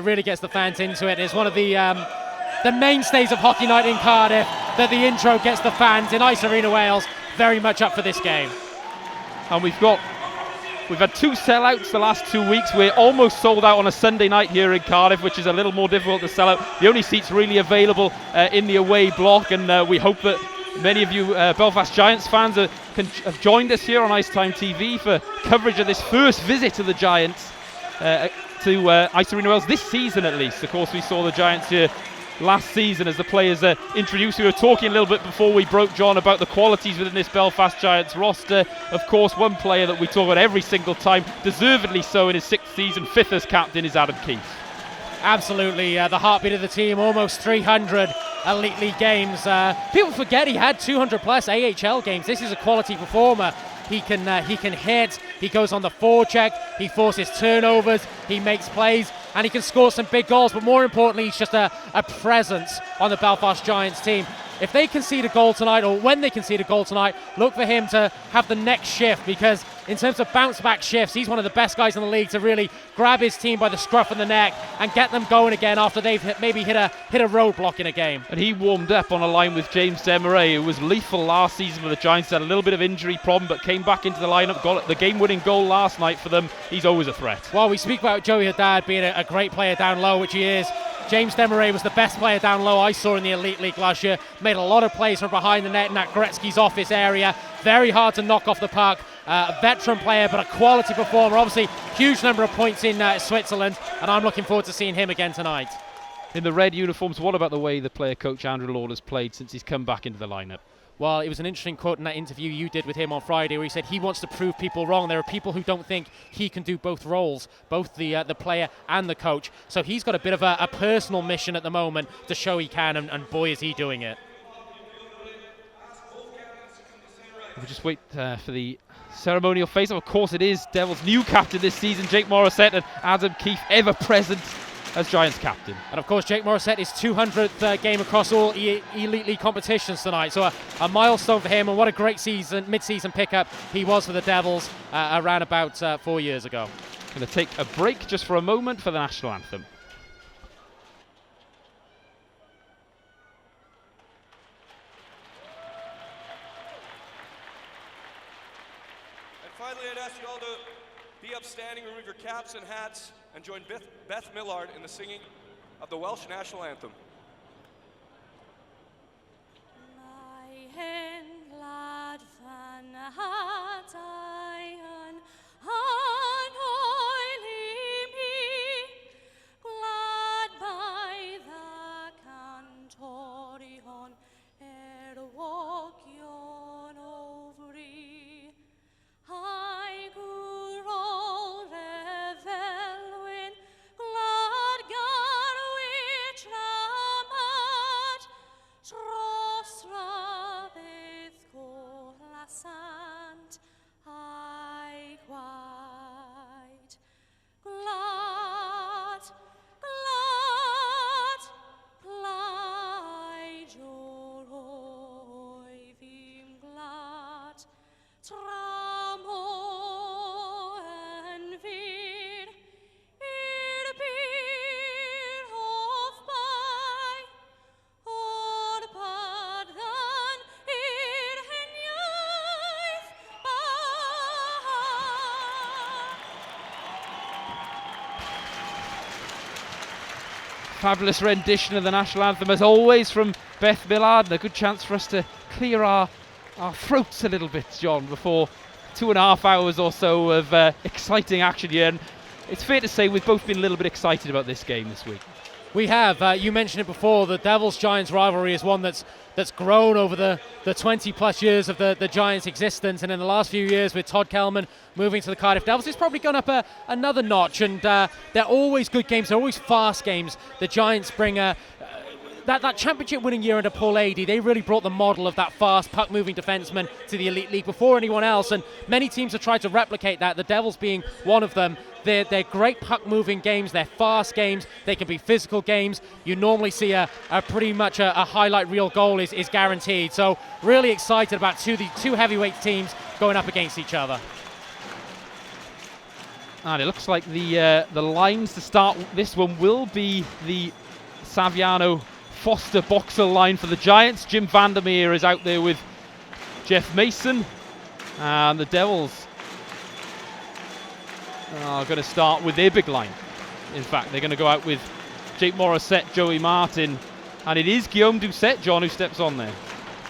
It really gets the fans into it. It's one of the mainstays of Hockey Night in Cardiff that the intro gets the fans in Ice Arena Wales very much up for this game. And we've had 2 sellouts the last 2 weeks. We're almost sold out on a Sunday night here in Cardiff, which is a little more difficult to sell out. The only seats really available in the away block, and we hope that many of you Belfast Giants fans have joined us here on Icetime TV for coverage of this first visit to the Giants to Ice Arena Wales this season at least. Of course, we saw the Giants here last season as the players introduced. We were talking a little bit before we broke, John, about the qualities within this Belfast Giants roster. Of course, one player that we talk about every single time, deservedly so in his 6th season, 5th as captain, is Adam Keefe. Absolutely, the heartbeat of the team, almost 300 Elite League games. People forget he had 200 plus AHL games. This is a quality performer. He can hit, he goes on the forecheck, he forces turnovers, he makes plays, and he can score some big goals. But more importantly, he's just a presence on the Belfast Giants team. If they concede a goal tonight, or when they concede a goal tonight, look for him to have the next shift, because in terms of bounce back shifts, he's one of the best guys in the league to really grab his team by the scruff of the neck and get them going again after they've maybe hit a roadblock in a game. And he warmed up on a line with James Desmarais, who was lethal last season for the Giants, had a little bit of injury problem but came back into the lineup, got the game-winning goal last night for them. He's always a threat. Well, we speak about Joey Haddad being a great player down low, which he is. James Desmarais was the best player down low I saw in the Elite League last year. Made a lot of plays from behind the net in that Gretzky's office area. Very hard to knock off the puck. A veteran player, but a quality performer. Obviously, huge number of points in Switzerland, and I'm looking forward to seeing him again tonight. In the red uniforms, what about the way the player coach Andrew Lord has played since he's come back into the lineup? Well, it was an interesting quote in that interview you did with him on Friday, where he said he wants to prove people wrong. There are people who don't think he can do both roles, both the player and the coach. So he's got a bit of a personal mission at the moment to show he can, and boy, is he doing it. We'll just wait for the ceremonial face-off. Of course, it is Devils' new captain this season, Jake Morissette, and Adam Keefe, ever present as Giants captain. And of course, Jake Morissette is 200th game across all Elite League competitions tonight. So a milestone for him, and what a great mid-season pickup he was for the Devils around about 4 years ago. Going to take a break just for a moment for the national anthem. And finally, I'd ask you all to be upstanding, remove your caps and hats, and join Beth Millard in the singing of the Welsh national anthem. Fabulous rendition of the national anthem as always from Beth Millard, and a good chance for us to clear our throats a little bit, John, before 2.5 hours or so of exciting action here. And it's fair to say we've both been a little bit excited about this game this week. We have. You mentioned it before. The Devils-Giants rivalry is one that's grown over the 20 plus years of the Giants' existence, and in the last few years with Todd Kelman moving to the Cardiff Devils, it's probably gone up another notch, and they're always good games. They're always fast games. The Giants bring that championship-winning year under Paul Adey. They really brought the model of that fast, puck-moving defenseman to the Elite League before anyone else, and many teams have tried to replicate that, the Devils being one of them. They're great puck-moving games. They're fast games. They can be physical games. You normally see a pretty much a highlight reel goal is guaranteed. So really excited about the two heavyweight teams going up against each other. And it looks like the lines to start this one will be the Saviano Foster Boxer line for the Giants. Jim Vandermeer is out there with Jeff Mason, and the Devils are going to start with their big line. In fact, they're going to go out with Jake Morissette, Joey Martin, and it is Guillaume Doucette, John, who steps on there.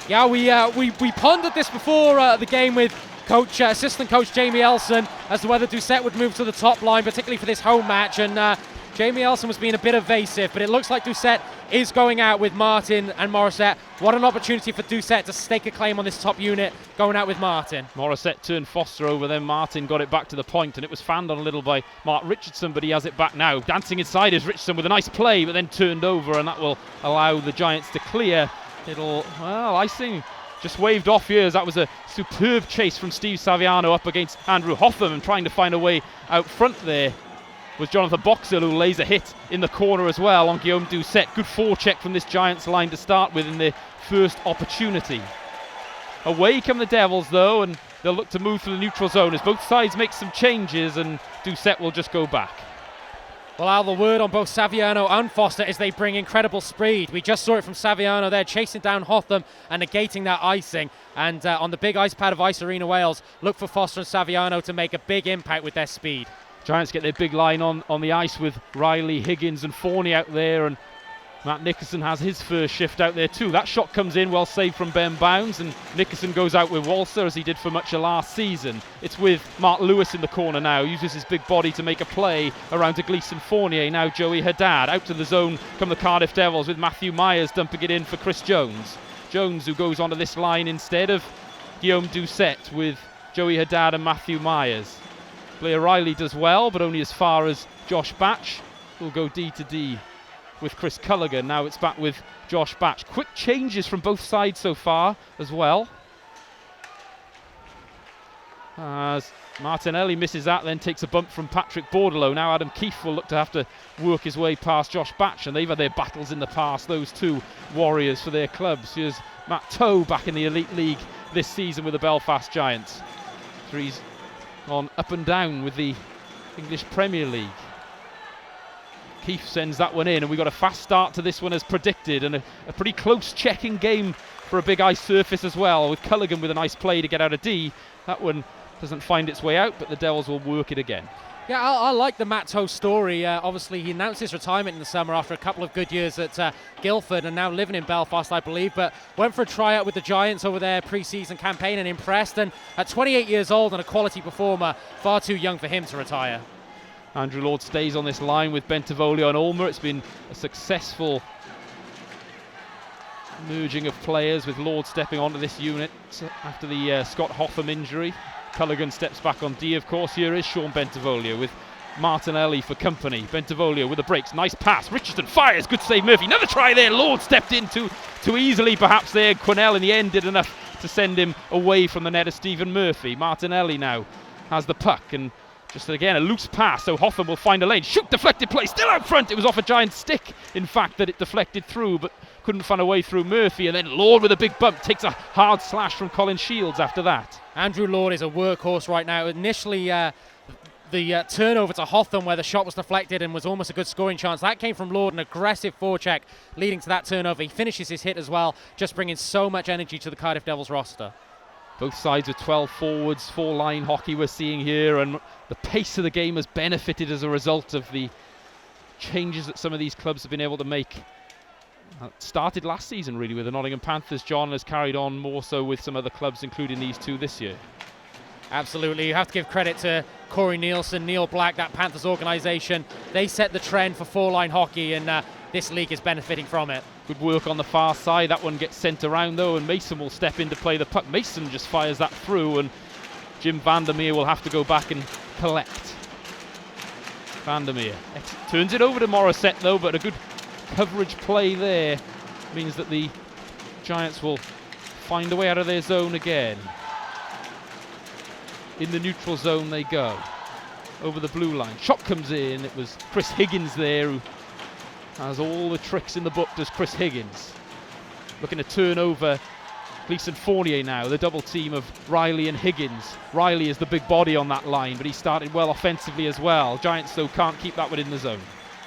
Yeah, we pondered this before the game with assistant coach Jamie Elson as to whether Doucette would move to the top line, particularly for this home match, and Jamie Elson was being a bit evasive, but it looks like Doucette is going out with Martin and Morissette. What an opportunity for Doucette to stake a claim on this top unit, going out with Martin. Morissette turned Foster over, then Martin got it back to the point, and it was fanned on a little by Mark Richardson, but he has it back now. Dancing inside is Richardson with a nice play, but then turned over, and that will allow the Giants to clear. Icing just waved off here as that was a superb chase from Steve Saviano up against Andrew Hotham, and trying to find a way out front there was Jonathan Boxall, who lays a hit in the corner as well on Guillaume Doucette. Good forecheck from this Giants line to start with in their first opportunity. Away come the Devils though, and they'll look to move to the neutral zone as both sides make some changes, and Doucette will just go back. Well, Al, the word on both Saviano and Foster is they bring incredible speed. We just saw it from Saviano there, chasing down Hotham and negating that icing. And on the big ice pad of Ice Arena Wales, look for Foster and Saviano to make a big impact with their speed. Giants get their big line on the ice with Riley, Higgins and Forney out there, and Matt Nickerson has his first shift out there too. That shot comes in, well saved from Ben Bounds, and Nickerson goes out with Walser as he did for much of last season. It's with Mark Lewis in the corner now, uses his big body to make a play around to Gleeson Fournier. Now Joey Haddad out to the zone come the Cardiff Devils with Matthew Myers dumping it in for Chris Jones. Jones, who goes onto this line instead of Guillaume Doucette with Joey Haddad and Matthew Myers. Blair Riley does well, but only as far as Josh Batch. Will go D to D with Chris Culligan. Now it's back with Josh Batch. Quick changes from both sides so far as well. As Martinelli misses that, then takes a bump from Patrick Bordelot. Now Adam Keefe will look to have to work his way past Josh Batch, and they've had their battles in the past, those two warriors for their clubs. Here's Matt Toe back in the Elite League this season with the Belfast Giants. He's on up and down with the English Premier League. Keefe sends that one in, and we got a fast start to this one as predicted, and a pretty close checking game for a big ice surface as well, with Culligan with a nice play to get out of D. That one doesn't find its way out, but the Devils will work it again. Yeah, I like the Matt Toe story. Obviously, he announced his retirement in the summer after a couple of good years at Guildford, and now living in Belfast, I believe, but went for a tryout with the Giants over their pre-season campaign and impressed, and at 28 years old and a quality performer, far too young for him to retire. Andrew Lord stays on this line with Bentivolio and Ulmer. It's been a successful merging of players, with Lord stepping onto this unit after the Scott Hotham injury. Culligan steps back on D, of course. Here is Sean Bentivolio with Martinelli for company. Bentivolio with the breaks, nice pass. Richardson fires, good save Murphy. Another try there. Lord stepped in too easily perhaps there. Quinnell in the end did enough to send him away from the net of Stephen Murphy. Martinelli now has the puck, and just again a loose pass, so Hotham will find a lane. Shoot, deflected play, still out front. It was off a Giant stick, in fact, that it deflected through, but couldn't find a way through Murphy. And then Lord with a big bump takes a hard slash from Colin Shields after that. Andrew Lord is a workhorse right now. Initially, the turnover to Hotham where the shot was deflected and was almost a good scoring chance, that came from Lord, an aggressive forecheck leading to that turnover. He finishes his hit as well, just bringing so much energy to the Cardiff Devils roster. Both sides with 12 forwards, 4-line hockey we're seeing here, and the pace of the game has benefited as a result of the changes that some of these clubs have been able to make. Started last season really with the Nottingham Panthers. John has carried on more so with some other clubs, including these two this year. Absolutely, you have to give credit to Corey Nielsen, Neil Black, that Panthers organisation. They set the trend for 4-line hockey, and this league is benefiting from it. Good work on the far side. That one gets sent around though, and Mason will step in to play the puck. Mason just fires that through, and Jim Vandermeer will have to go back and collect. Vandermeer turns it over to Morissette though, but a good coverage play there means that the Giants will find a way out of their zone again. In the neutral zone they go, over the blue line. Shot comes in. It was Chris Higgins there, who has all the tricks in the book, does Chris Higgins. Looking to turn over Gleeson Fournier now, the double team of Riley and Higgins. Riley is the big body on that line, but he started well offensively as well. Giants, though, can't keep that one in the zone.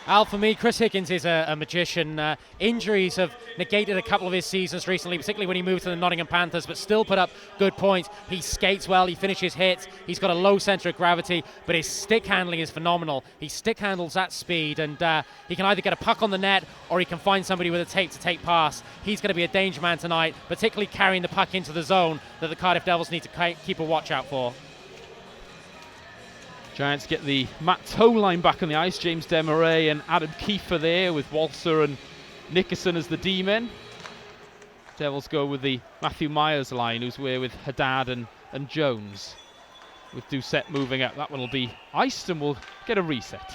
Al, for me, Chris Higgins is a magician. Injuries have negated a couple of his seasons recently, particularly when he moved to the Nottingham Panthers, but still put up good points. He skates well, he finishes hits, he's got a low centre of gravity, but his stick handling is phenomenal. He stick handles at speed, and he can either get a puck on the net or he can find somebody with a tape-to-tape pass. He's going to be a danger man tonight, particularly carrying the puck into the zone that the Cardiff Devils need to keep a watch out for. Giants get the Matt Toe line back on the ice. James Desmarais and Adam Kiefer there, with Walser and Nickerson as the D-men. Devils go with the Matthew Myers line, who's with Haddad and Jones, with Doucette moving up. That one will be iced and we'll get a reset.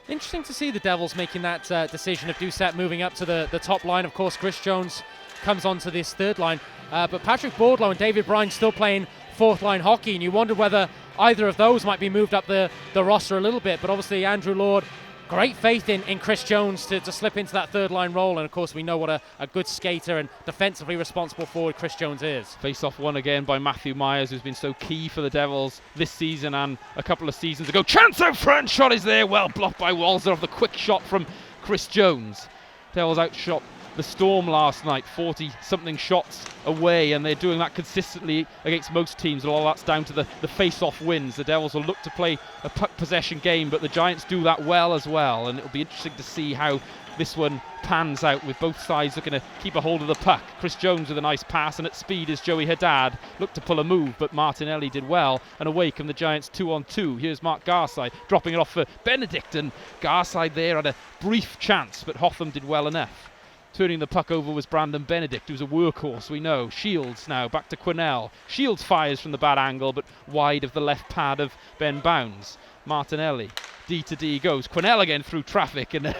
Interesting to see the Devils making that decision of Doucette moving up to the top line. Of course, Chris Jones comes onto this third line, but Patrick Bordlow and David Bryan still playing fourth line hockey, and you wonder whether either of those might be moved up the roster a little bit. But obviously Andrew Lord, great faith in Chris Jones to slip into that third line role, and of course we know what a good skater and defensively responsible forward Chris Jones is. Face-off won again by Matthew Myers, who's been so key for the Devils this season and a couple of seasons ago. Chance out front, shot is there, well blocked by Walser off the quick shot from Chris Jones. Devils outshot the Storm last night, 40-something shots away, and they're doing that consistently against most teams. A lot of that's down to the face-off wins. The Devils will look to play a puck possession game, but the Giants do that well as well, and it'll be interesting to see how this one pans out, with both sides looking to keep a hold of the puck. Chris Jones with a nice pass, and at speed is Joey Haddad. Looked to pull a move, but Martinelli did well, and away come the Giants 2-on-2. Here's Mark Garside dropping it off for Benedict, and Garside there had a brief chance, but Hotham did well enough. Turning the puck over was Brandon Benedict, who's a workhorse, we know. Shields now, back to Quinnell. Shields fires from the bad angle, but wide of the left pad of Ben Bounds. Martinelli, D to D goes. Quinnell again through traffic, and a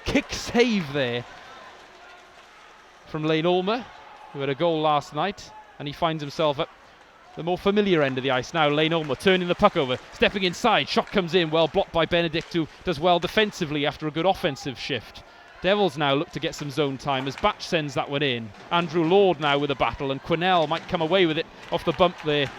kick save there from Lane Ulmer, who had a goal last night, and he finds himself at the more familiar end of the ice now. Lane Ulmer turning the puck over, stepping inside, shot comes in, well blocked by Benedict, who does well defensively after a good offensive shift. Devils now look to get some zone time as Batch sends that one in. Andrew Lord now with a battle, and Quinnell might come away with it off the bump there.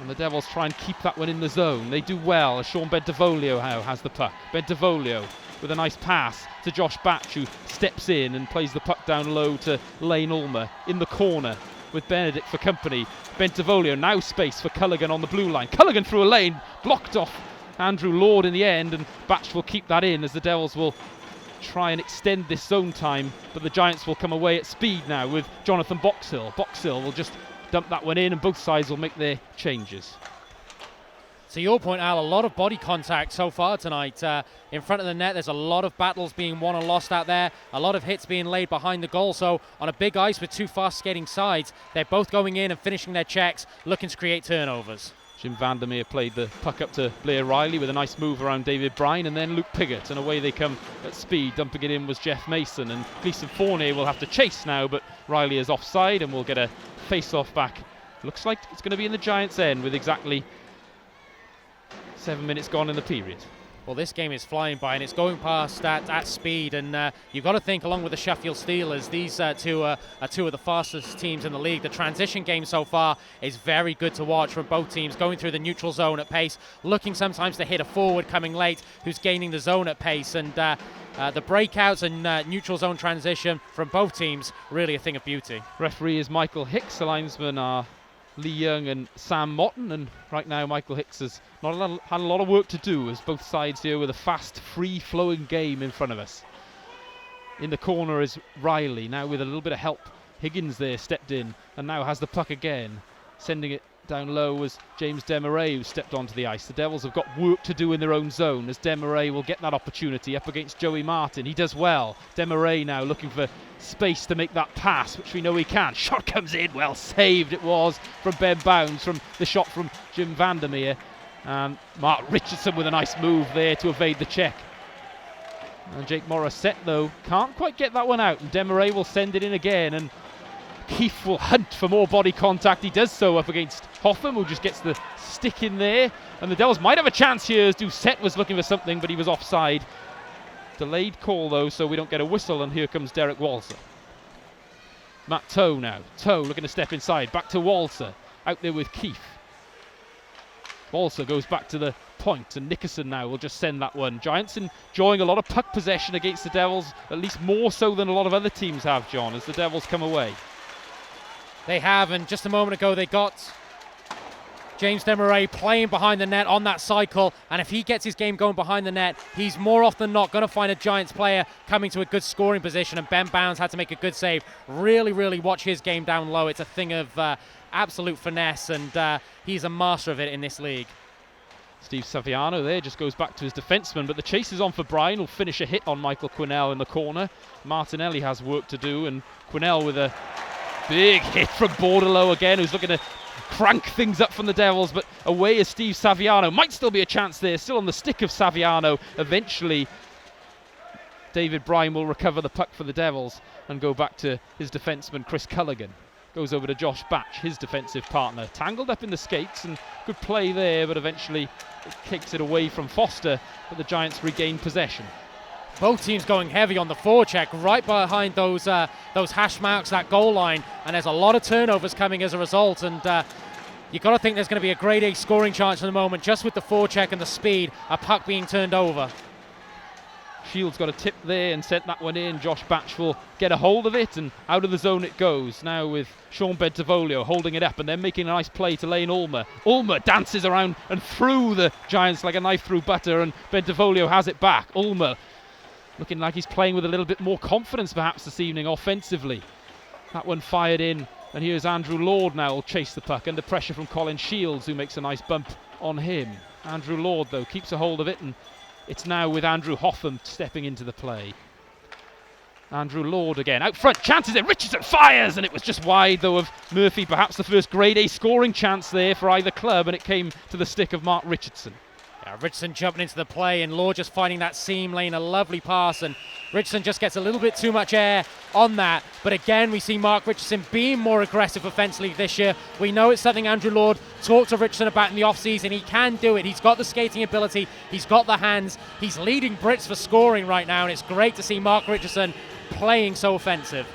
And the Devils try and keep that one in the zone. They do well as Sean Bentivolio has the puck. Bentivolio with a nice pass to Josh Batch, who steps in and plays the puck down low to Lane Ulmer in the corner with Benedict for company. Bentivolio now space for Culligan on the blue line. Culligan through a lane, blocked off Andrew Lord in the end, and Batch will keep that in as the Devils will try and extend this zone time, but the Giants will come away at speed now with Jonathan Boxhill. Boxhill will just dump that one in, and both sides will make their changes. To your point, Al, a lot of body contact so far tonight. In front of the net, there's a lot of battles being won and lost out there, a lot of hits being laid behind the goal. So on a big ice with two fast skating sides, they're both going in and finishing their checks, looking to create turnovers. Jim Vandermeer played the puck up to Blair Riley with a nice move around David Bryan, and then Luke Piggott, and away they come at speed. Dumping it in was Jeff Mason, and Gleeson Fournier will have to chase now, but Riley is offside and we'll get a face-off back. Looks like it's going to be in the Giants' end with exactly 7 minutes gone in the period. Well, this game is flying by, and it's going past at speed, and you've got to think, along with the Sheffield Steelers, these two are two of the fastest teams in the league. The transition game so far is very good to watch from both teams, going through the neutral zone at pace, looking sometimes to hit a forward coming late who's gaining the zone at pace, and the breakouts and neutral zone transition from both teams, really a thing of beauty. Referee is Michael Hicks. The linesmen are Lee Young and Sam Motton, and right now Michael Hicks has had a lot of work to do, as both sides here with a fast, free-flowing game in front of us. In the corner is Riley, now with a little bit of help. Higgins there stepped in and now has the puck again. Sending it down low was James Desmarais, who stepped onto the ice. The Devils have got work to do in their own zone, as Desmarais will get that opportunity up against Joey Martin. He does well. Desmarais now looking for space to make that pass, which we know he can. Shot comes in, well saved it was from Ben Bounds from the shot from Jim Vandermeer. And Mark Richardson with a nice move there to evade the check. And Jake Morissette, though, can't quite get that one out, and Desmarais will send it in again, and Keefe will hunt for more body contact. He does so up against Hotham, who just gets the stick in there, and the Devils might have a chance here, as Doucette was looking for something, but he was offside. Delayed call though, so we don't get a whistle, and here comes Derek Walser. Matt Toe now. Toe looking to step inside. Back to Walser. Out there with Keith. Walser goes back to the point, and Nickerson now will just send that one. Giants enjoying a lot of puck possession against the Devils, at least more so than a lot of other teams have, John, as the Devils come away. They have, and just a moment ago they got James Desmarais playing behind the net on that cycle, and if he gets his game going behind the net, he's more often than not going to find a Giants player coming to a good scoring position, and Ben Bounds had to make a good save. Really watch his game down low. It's a thing of absolute finesse, and he's a master of it in this league. Steve Saviano there just goes back to his defenseman, but the chase is on for Bryan, who'll finish a hit on Michael Quinnell in the corner. Martinelli has work to do, and Quinnell with a big hit from Bordelot again, who's looking to crank things up from the Devils, but away is Steve Saviano. Might still be a chance there, still on the stick of Saviano. Eventually, David Bryan will recover the puck for the Devils and go back to his defenseman, Chris Culligan. Goes over to Josh Batch, his defensive partner. Tangled up in the skates, and good play there, but eventually it kicks it away from Foster, but the Giants regain possession. Both teams going heavy on the forecheck, right behind those hash marks, that goal line, and there's a lot of turnovers coming as a result, and you've got to think there's going to be a grade A scoring chance in the moment, just with the forecheck and the speed, a puck being turned over. Shields got a tip there and sent that one in. Josh Batch will get a hold of it, and out of the zone it goes. Now with Sean Bentivolio holding it up and then making a nice play to Lane Ulmer. Ulmer dances around and through the Giants like a knife through butter, and Bentivolio has it back. Ulmer looking like he's playing with a little bit more confidence perhaps this evening offensively. That one fired in, and here's Andrew Lord now will chase the puck under pressure from Colin Shields, who makes a nice bump on him. Andrew Lord though keeps a hold of it, and it's now with Andrew Hotham stepping into the play. Andrew Lord again, out front, chances it, Richardson fires, and it was just wide though of Murphy, perhaps the first grade A scoring chance there for either club, and it came to the stick of Mark Richardson. Yeah, Richardson jumping into the play, and Lord just finding that seam lane, a lovely pass, and Richardson just gets a little bit too much air on that. But again, we see Mark Richardson being more aggressive offensively this year. We know it's something Andrew Lord talked to Richardson about in the offseason. He can do it. He's got the skating ability. He's got the hands. He's leading Brits for scoring right now, and it's great to see Mark Richardson playing so offensive.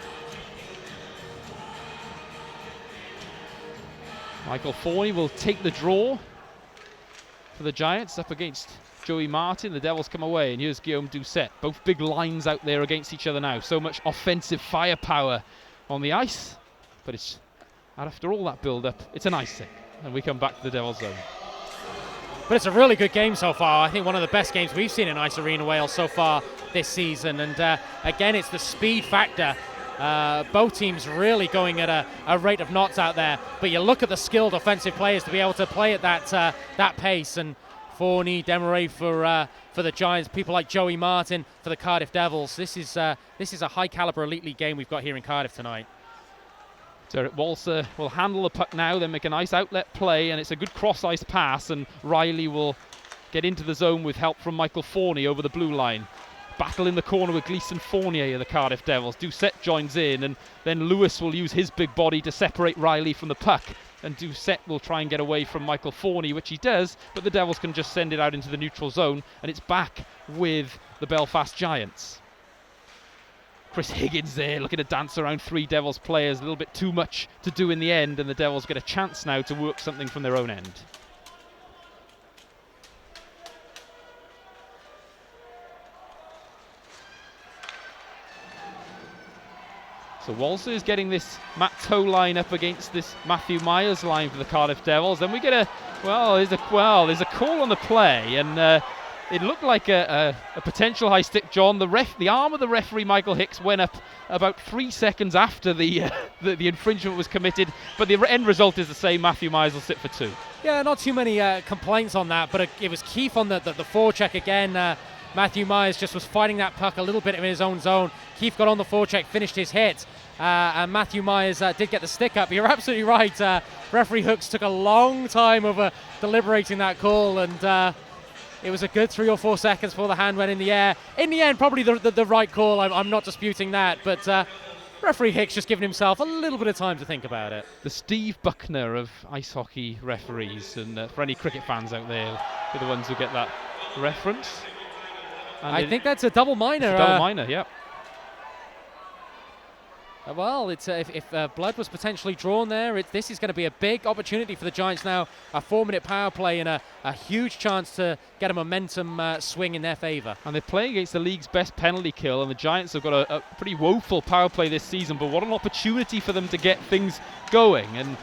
Michael Forney will take the draw for the Giants up against Joey Martin. The Devils come away, and here's Guillaume Doucette. Both big lines out there against each other now. So much offensive firepower on the ice, but it's after all that build-up, it's an icing, and we come back to the Devils zone. But it's a really good game so far. I think one of the best games we've seen in Ice Arena Wales so far this season, and again, it's the speed factor. Both teams really going at a rate of knots out there, but you look at the skilled offensive players to be able to play at that pace, and Forney, Desmarais for the Giants, people like Joey Martin for the Cardiff Devils. This is a high caliber elite league game we've got here in Cardiff tonight. Derek Walser will handle the puck now, then make a nice outlet play, and it's a good cross-ice pass, and Riley will get into the zone with help from Michael Forney over the blue line. Battle in the corner with Gleason Fournier of the Cardiff Devils. Doucette joins in, and then Lewis will use his big body to separate Riley from the puck, and Doucette will try and get away from Michael Forney, which he does, but the Devils can just send it out into the neutral zone, and it's back with the Belfast Giants. Chris Higgins there looking to dance around three Devils players, a little bit too much to do in the end, and the Devils get a chance now to work something from their own end. So Walser is getting this Matt Toe line up against this Matthew Myers line for the Cardiff Devils. Then we get there's a call on the play, and it looked like a potential high stick, John. The arm of the referee, Michael Hicks, went up about 3 seconds after the infringement was committed, but the end result is the same. Matthew Myers will sit for 2. Yeah, not too many complaints on that, but it was Keith on the forecheck again. Matthew Myers just was fighting that puck a little bit in his own zone. Keith got on the forecheck, finished his hit, and Matthew Myers did get the stick up. You're absolutely right. Referee Hooks took a long time over deliberating that call, and it was a good 3 or 4 seconds before the hand went in the air. In the end, probably the right call. I'm not disputing that, but referee Hicks just giving himself a little bit of time to think about it. The Steve Buckner of ice hockey referees, and for any cricket fans out there, they're the ones who get that reference. And I think that's a double minor. Double minor, yeah. Well, it's if blood was potentially drawn there, this is going to be a big opportunity for the Giants now. A 4-minute power play and a huge chance to get a momentum swing in their favour. And they're playing against the league's best penalty kill, and the Giants have got a pretty woeful power play this season, but what an opportunity for them to get things going. And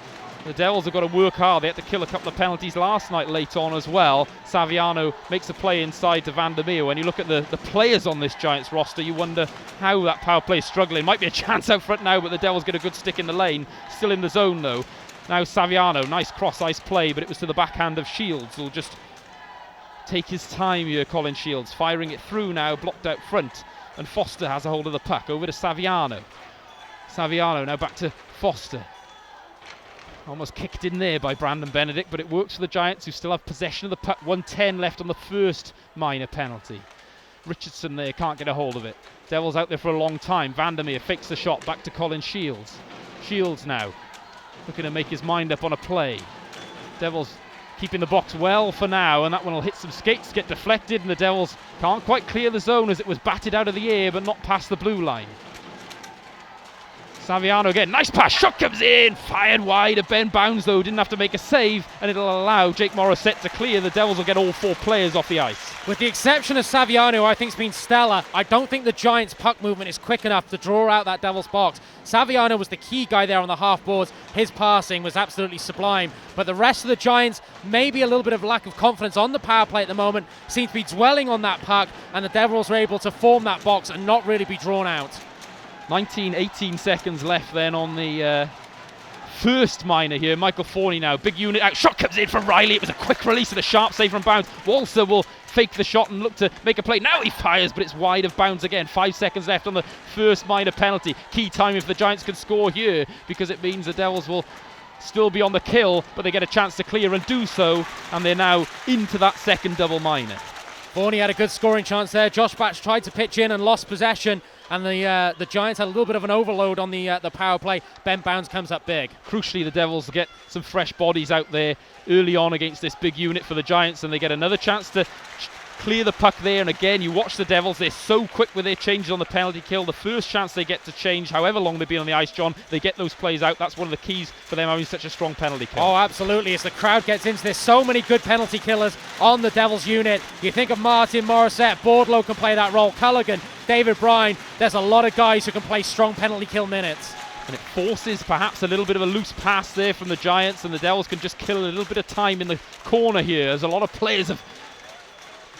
the Devils have got to work hard. They had to kill a couple of penalties last night late on as well. Saviano makes a play inside to Vandermeer. When you look at the players on this Giants roster, you wonder how that power play is struggling. Might be a chance out front now, but the Devils get a good stick in the lane. Still in the zone though. Now Saviano, nice cross-ice play, but it was to the backhand of Shields, who'll just take his time here, Colin Shields. Firing it through now, blocked out front. And Foster has a hold of the puck. Over to Saviano. Saviano now back to Foster. Almost kicked in there by Brandon Benedict, but it works for the Giants, who still have possession of the puck. 1:10 left on the first minor penalty. Richardson there can't get a hold of it. Devils out there for a long time. Vandermeer fakes the shot back to Colin Shields. Shields now looking to make his mind up on a play. Devils keeping the box well for now, and that one will hit some skates, get deflected, and the Devils can't quite clear the zone as it was batted out of the air, but not past the blue line. Saviano again, nice pass, shot comes in, fired wide of Ben Bounds though, didn't have to make a save, and it'll allow Jake Morissette to clear. The Devils will get all 4 players off the ice. With the exception of Saviano, who I think has been stellar, I don't think the Giants' puck movement is quick enough to draw out that Devils box. Saviano was the key guy there on the half boards. His passing was absolutely sublime, but the rest of the Giants, maybe a little bit of lack of confidence on the power play at the moment, seem to be dwelling on that puck, and the Devils were able to form that box and not really be drawn out. 18 seconds left then on the first minor here. Michael Forney now, big unit out, shot comes in from Riley. It was a quick release and a sharp save from Bounds. Walser will fake the shot and look to make a play. Now he fires, but it's wide of Bounds again. 5 seconds left on the first minor penalty. Key time if the Giants can score here, because it means the Devils will still be on the kill, but they get a chance to clear and do so, and they're now into that second double minor. Forney had a good scoring chance there. Josh Batch tried to pitch in and lost possession, and the Giants had a little bit of an overload on the power play. Ben Bounds comes up big. Crucially, the Devils get some fresh bodies out there early on against this big unit for the Giants, and they get another chance to clear the puck there. And again, you watch the Devils, they're so quick with their changes on the penalty kill. The first chance they get to change, however long they've been on the ice, John, they get those plays out. That's one of the keys for them having such a strong penalty kill. Oh, absolutely. As the crowd gets into this, so many good penalty killers on the Devils unit. You think of Martin Morissette, Bordlow can play that role, Culligan, David Bryan. There's a lot of guys who can play strong penalty kill minutes. And it forces perhaps a little bit of a loose pass there from the Giants, and the Devils can just kill a little bit of time in the corner here, as a lot of players have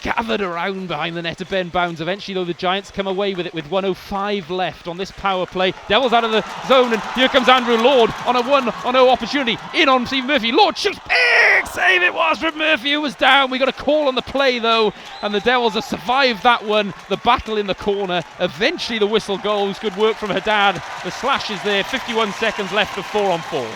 gathered around behind the net of Ben Bounds. Eventually, though, the Giants come away with it with 1:05 left on this power play. Devils out of the zone, and here comes Andrew Lord on a 1-0 opportunity. In on Steve Murphy. Lord shoots. Big save it was from Murphy, who was down. We got a call on the play, though, and the Devils have survived that one. The battle in the corner. Eventually, the whistle goes. Good work from Haddad. The slash is there. 51 seconds left of 4-on-4.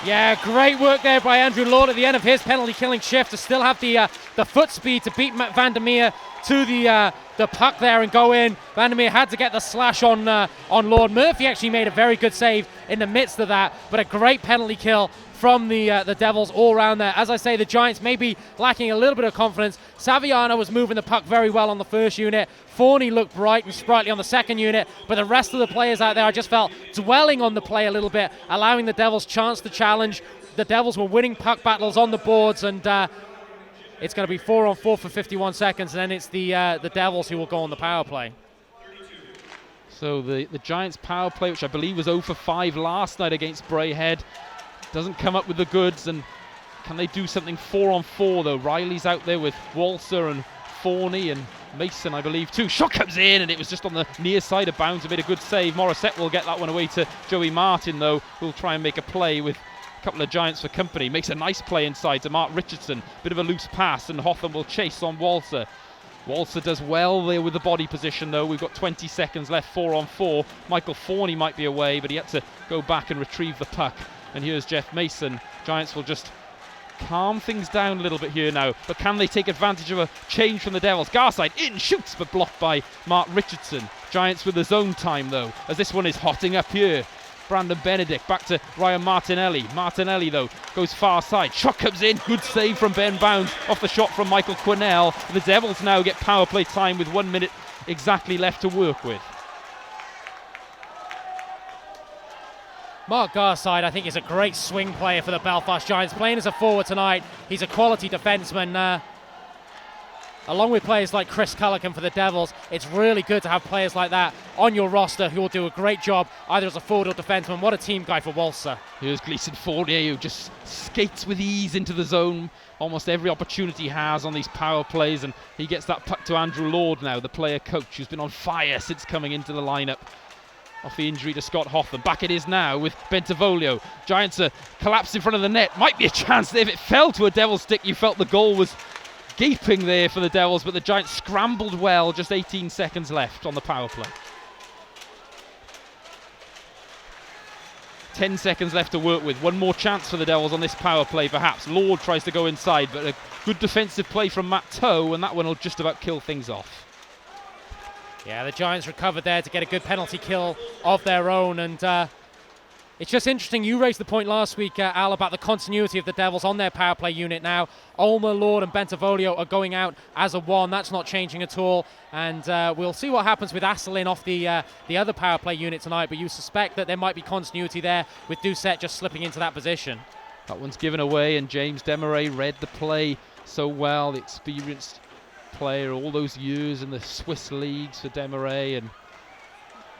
Yeah, great work there by Andrew Lord at the end of his penalty killing shift to still have the foot speed to beat Vandermeer to the puck there and go in. Vandermeer had to get the slash on Lord. Murphy actually made a very good save in the midst of that, but a great penalty kill from the Devils all round there. As I say, the Giants may be lacking a little bit of confidence. Saviano was moving the puck very well on the first unit. Forney looked bright and sprightly on the second unit, but the rest of the players out there, I just felt dwelling on the play a little bit, allowing the Devils chance to challenge. The Devils were winning puck battles on the boards, and it's going to be 4-on-4 for 51 seconds, and then it's the Devils who will go on the power play. So the Giants power play, which I believe was 0 for 5 last night against Braehead, doesn't come up with the goods. And can they do something 4-on-4 though? Riley's out there with Walser and Forney and Mason, I believe, too. Shot comes in, and it was just on the near side of Bounds. A bit of good save. Morissette will get that one away to Joey Martin, though, who'll try and make a play with a couple of Giants for company. Makes a nice play inside to Mark Richardson. Bit of a loose pass, and Hotham will chase on Walser. Walser does well there with the body position, though. We've got 20 seconds left, 4-on-4. Michael Forney might be away, but he had to go back and retrieve the puck. And here's Jeff Mason. Giants will just calm things down a little bit here now, but can they take advantage of a change from the Devils? Garside in, shoots, but blocked by Mark Richardson. Giants with the zone time, though, as this one is hotting up here. Brandon Benedict, back to Ryan Martinelli. Martinelli, though, goes far side. Shot comes in, good save from Ben Bounds off the shot from Michael Quinnell. The Devils now get power play time with 1 minute exactly left to work with. Mark Garside, I think, is a great swing player for the Belfast Giants. Playing as a forward tonight, he's a quality defenseman. Along with players like Chris Cullican for the Devils, it's really good to have players like that on your roster who will do a great job either as a forward or defenseman. What a team guy for Walser. Here's Gleeson Fournier, who just skates with ease into the zone almost every opportunity he has on these power plays, and he gets that puck to Andrew Lord now, the player coach, who's been on fire since coming into the lineup off the injury to Scott Hotham. Back it is now with Bentivoglio. Giants are collapsed in front of the net. Might be a chance there. If it fell to a Devils stick, you felt the goal was gaping there for the Devils, but the Giants scrambled well. Just 18 seconds left on the power play. 10 seconds left to work with. One more chance for the Devils on this power play, perhaps. Lord tries to go inside, but a good defensive play from Matt Toe, and that one will just about kill things off. Yeah, the Giants recovered there to get a good penalty kill of their own, and it's just interesting. You raised the point last week, Al, about the continuity of the Devils on their power play unit now. Ulmer, Lord and Bentivoglio are going out as a one. That's not changing at all. And we'll see what happens with Asselin off the other power play unit tonight. But you suspect that there might be continuity there with Doucette just slipping into that position. That one's given away, and James Desmarais read the play so well. The experienced player, all those years in the Swiss leagues for Desmarais,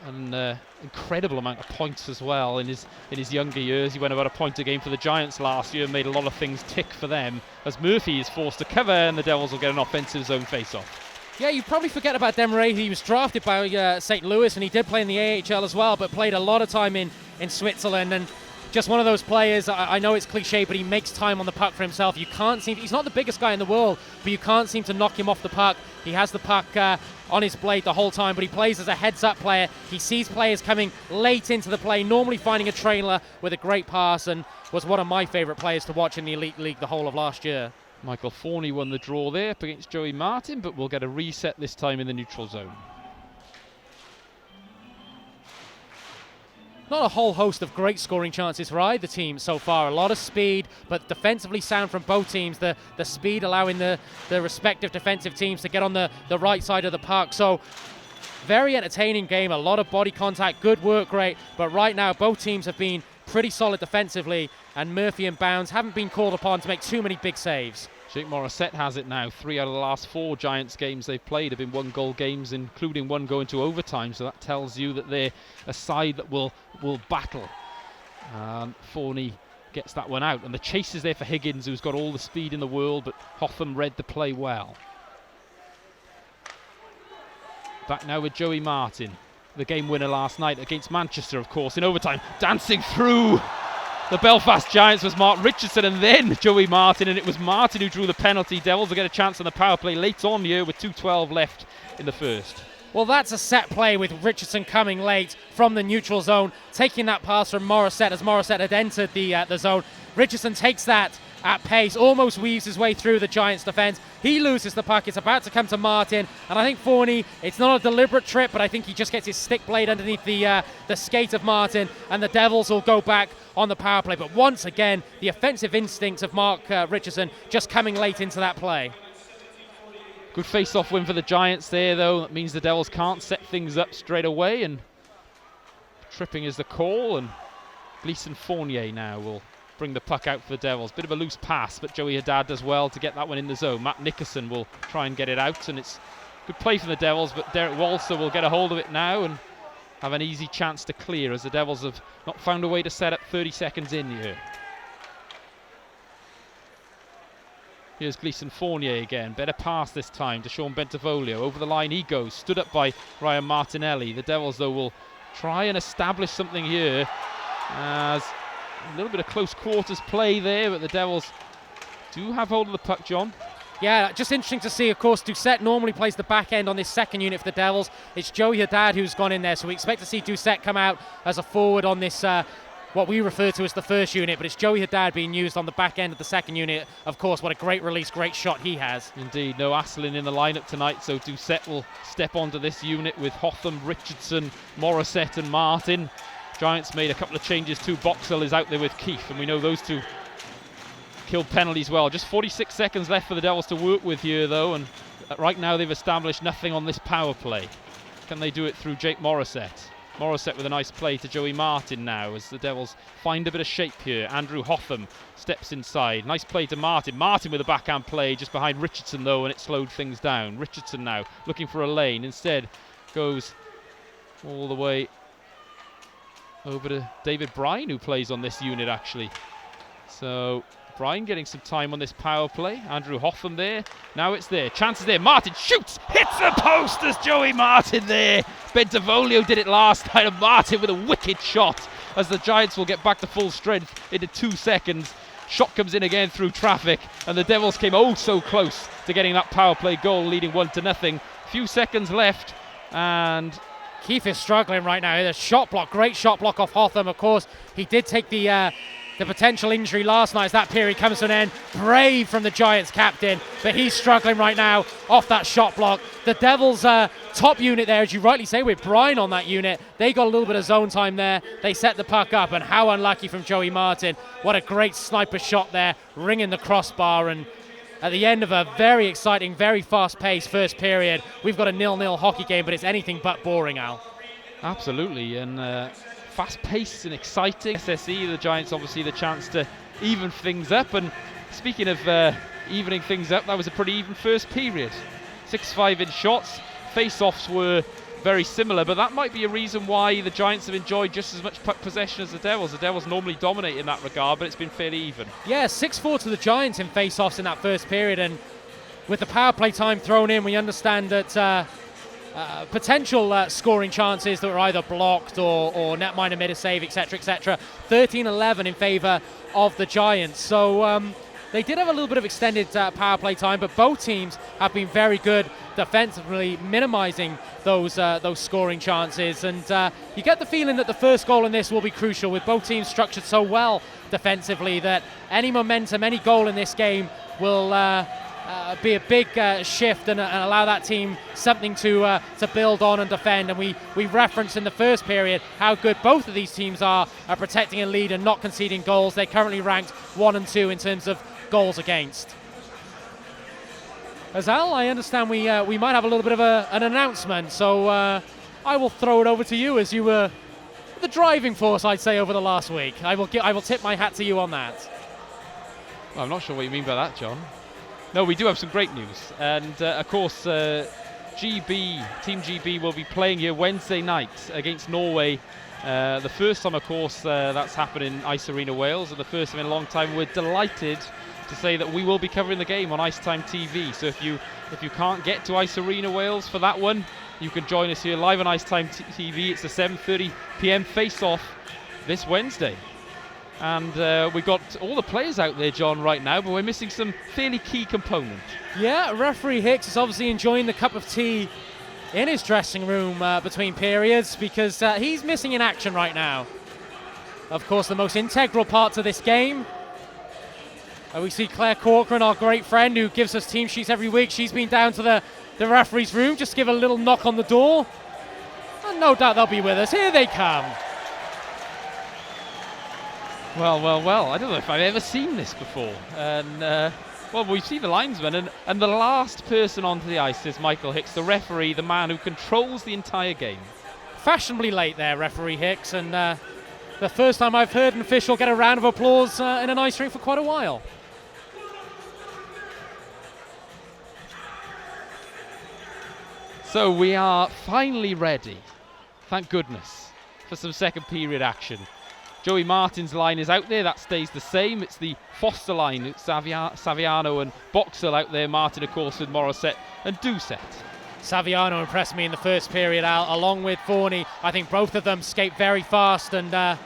and incredible amount of points as well in his younger years. He went about a point a game for the Giants last year and made a lot of things tick for them, as Murphy is forced to cover and the Devils will get an offensive zone face-off. Yeah, you probably forget about Desmarais. He was drafted by St. Louis, and he did play in the AHL as well, but played a lot of time in Switzerland, and just one of those players. I know it's cliche, but he makes time on the puck for himself. He's not the biggest guy in the world, but you can't seem to knock him off the puck. He has the puck on his blade the whole time, but he plays as a heads-up player. He sees players coming late into the play, normally finding a trailer with a great pass, and was one of my favourite players to watch in the Elite League the whole of last year. Michael Forney won the draw there up against Joey Martin, but we'll get a reset this time in the neutral zone. Not a whole host of great scoring chances for either team so far. A lot of speed, but defensively sound from both teams. The speed allowing the respective defensive teams to get on the right side of the puck. So very entertaining game, a lot of body contact, good work rate. But right now both teams have been pretty solid defensively, and Murphy and Bounds haven't been called upon to make too many big saves. Jake Morissette has it now. 3 out of the last 4 Giants games they've played have been 1-goal games, including one going to overtime. So that tells you that they're a side that will battle. Forney gets that one out. And the chase is there for Higgins, who's got all the speed in the world, but Hotham read the play well. Back now with Joey Martin, the game winner last night against Manchester, of course, in overtime. Dancing through the Belfast Giants was Mark Richardson and then Joey Martin, and it was Martin who drew the penalty. Devils will get a chance on the power play late on here with 2:12 left in the first. Well, that's a set play with Richardson coming late from the neutral zone, taking that pass from Morissette as Morissette had entered the zone. Richardson takes that at pace, almost weaves his way through the Giants' defence. He loses the puck. It's about to come to Martin, and I think Forney, it's not a deliberate trip, but I think he just gets his stick blade underneath the skate of Martin, and the Devils will go back on the power play. But once again, the offensive instincts of Mark Richardson just coming late into that play. Good face-off win for the Giants there, though. That means the Devils can't set things up straight away, and tripping is the call, and Gleeson Fournier now will bring the puck out for the Devils. Bit of a loose pass, but Joey Haddad does well to get that one in the zone. Matt Nickerson will try and get it out, and it's good play from the Devils, but Derek Walser will get a hold of it now and have an easy chance to clear, as the Devils have not found a way to set up 30 seconds in here. Here's Gleeson Fournier again. Better pass this time to Sean Bentivoglio. Over the line he goes, stood up by Ryan Martinelli. The Devils, though, will try and establish something here, as a little bit of close quarters play there, but the Devils do have hold of the puck, John. Yeah, just interesting to see. Of course, Doucette normally plays the back end on this second unit for the Devils. It's Joey Haddad who's gone in there, so we expect to see Doucette come out as a forward on this, what we refer to as the first unit, but it's Joey Haddad being used on the back end of the second unit. Of course, what a great release, great shot he has. Indeed, no Asselin in the lineup tonight, so Doucette will step onto this unit with Hotham, Richardson, Morissette and Martin. Giants made a couple of changes too. Boxall is out there with Keefe, and we know those two killed penalties well. Just 46 seconds left for the Devils to work with here, though, and right now they've established nothing on this power play. Can they do it through Jake Morissette? Morissette with a nice play to Joey Martin now as the Devils find a bit of shape here. Andrew Hotham steps inside. Nice play to Martin. Martin with a backhand play just behind Richardson, though, and it slowed things down. Richardson now looking for a lane. Instead goes all the way over to David Bryan, who plays on this unit, actually. So Bryan getting some time on this power play. Andrew Hotham there. Now it's there. Chances there. Martin shoots. Hits the post as Joey Martin there. Bentivoglio did it last time. And Martin with a wicked shot as the Giants will get back to full strength into 2 seconds. Shot comes in again through traffic. And the Devils came oh so close to getting that power play goal, leading 1-0. Few seconds left. And Keefe is struggling right now. The shot block, great shot block off Hotham. Of course, he did take the potential injury last night as that period comes to an end. Brave from the Giants captain, but he's struggling right now off that shot block. The Devils' top unit there, as you rightly say, with Bryan on that unit, they got a little bit of zone time there. They set the puck up, and how unlucky from Joey Martin. What a great sniper shot there, ringing the crossbar, and at the end of a very exciting, very fast-paced first period, we've got a 0-0 hockey game, but it's anything but boring, Al. Absolutely, and fast-paced and exciting. SSE, the Giants obviously the chance to even things up, and speaking of evening things up, that was a pretty even first period. 6-5 in shots. Face-offs were very similar, but that might be a reason why the Giants have enjoyed just as much puck possession as the Devils. The Devils normally dominate in that regard, but it's been fairly even. Yeah, 6-4 to the Giants in face-offs in that first period, and with the power play time thrown in, we understand that potential scoring chances that were either blocked or netminder made a save, etc., etc. 13-11 in favour of the Giants. So they did have a little bit of extended power play time, but both teams have been very good defensively, minimising those scoring chances. And you get the feeling that the first goal in this will be crucial, with both teams structured so well defensively that any momentum, any goal in this game will be a big shift and allow that team something to build on and defend. And we referenced in the first period how good both of these teams are at protecting a lead and not conceding goals. They're currently ranked 1 and 2 in terms of goals against. Azal, I understand we might have a little bit of an announcement, so I will throw it over to you, as you were the driving force, I'd say, over the last week. I will tip my hat to you on that. Well, I'm not sure what you mean by that, John. No, we do have some great news, and of course Team GB will be playing here Wednesday night against Norway. The first time, of course, that's happened in Ice Arena Wales, and the first time in a long time. We're delighted to say that we will be covering the game on Ice Time TV. So if you can't get to Ice Arena Wales for that one, you can join us here live on Ice Time TV. It's a 7:30 p.m. face-off this Wednesday. And we've got all the players out there, John, right now, but we're missing some fairly key component. Yeah, referee Hicks is obviously enjoying the cup of tea in his dressing room between periods, because he's missing in action right now. Of course, the most integral part of this game. We see Claire Corcoran, our great friend who gives us team sheets every week. She's been down to the referee's room just to give a little knock on the door. And no doubt they'll be with us. Here they come. Well, I don't know if I've ever seen this before. And, well, we've seen the linesman, and the last person onto the ice is Michael Hicks, the referee, the man who controls the entire game. Fashionably late there, referee Hicks, and the first time I've heard an official get a round of applause in an ice rink for quite a while. So we are finally ready, thank goodness, for some second period action. Joey Martin's line is out there, that stays the same. It's the Foster line, it's Saviano and Boxall out there. Martin, of course, with Morissette and Doucette. Saviano impressed me in the first period, Al, along with Forney. I think both of them skate very fast, and a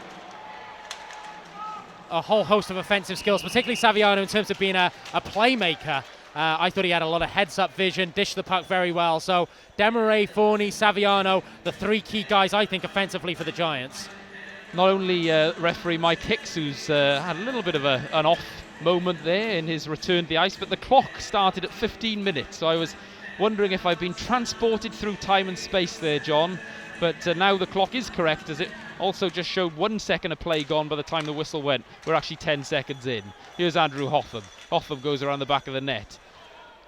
whole host of offensive skills, particularly Saviano in terms of being a playmaker. I thought he had a lot of heads-up vision, dished the puck very well. So Desmarais, Forney, Saviano, the three key guys, I think, offensively for the Giants. Not only referee Mike Hicks, who's had a little bit of an off moment there in his return to the ice, but the clock started at 15 minutes. So I was wondering if I'd been transported through time and space there, John. But now the clock is correct as it also just showed 1 second of play gone by the time the whistle went. We're actually 10 seconds in. Here's Andrew Hotham. Hotham goes around the back of the net,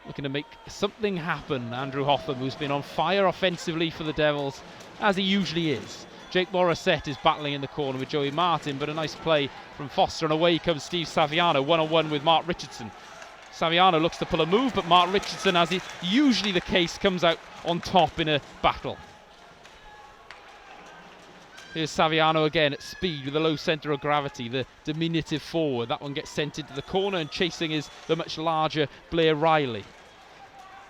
looking to make something happen. Andrew Hotham, who's been on fire offensively for the Devils, as he usually is. Jake Morissette is battling in the corner with Joey Martin, but a nice play from Foster, and away comes Steve Saviano, one-on-one with Mark Richardson. Saviano looks to pull a move, but Mark Richardson, as is usually the case, comes out on top in a battle. Here's Saviano again at speed with a low centre of gravity, the diminutive forward. That one gets sent into the corner, and chasing is the much larger Blair Riley.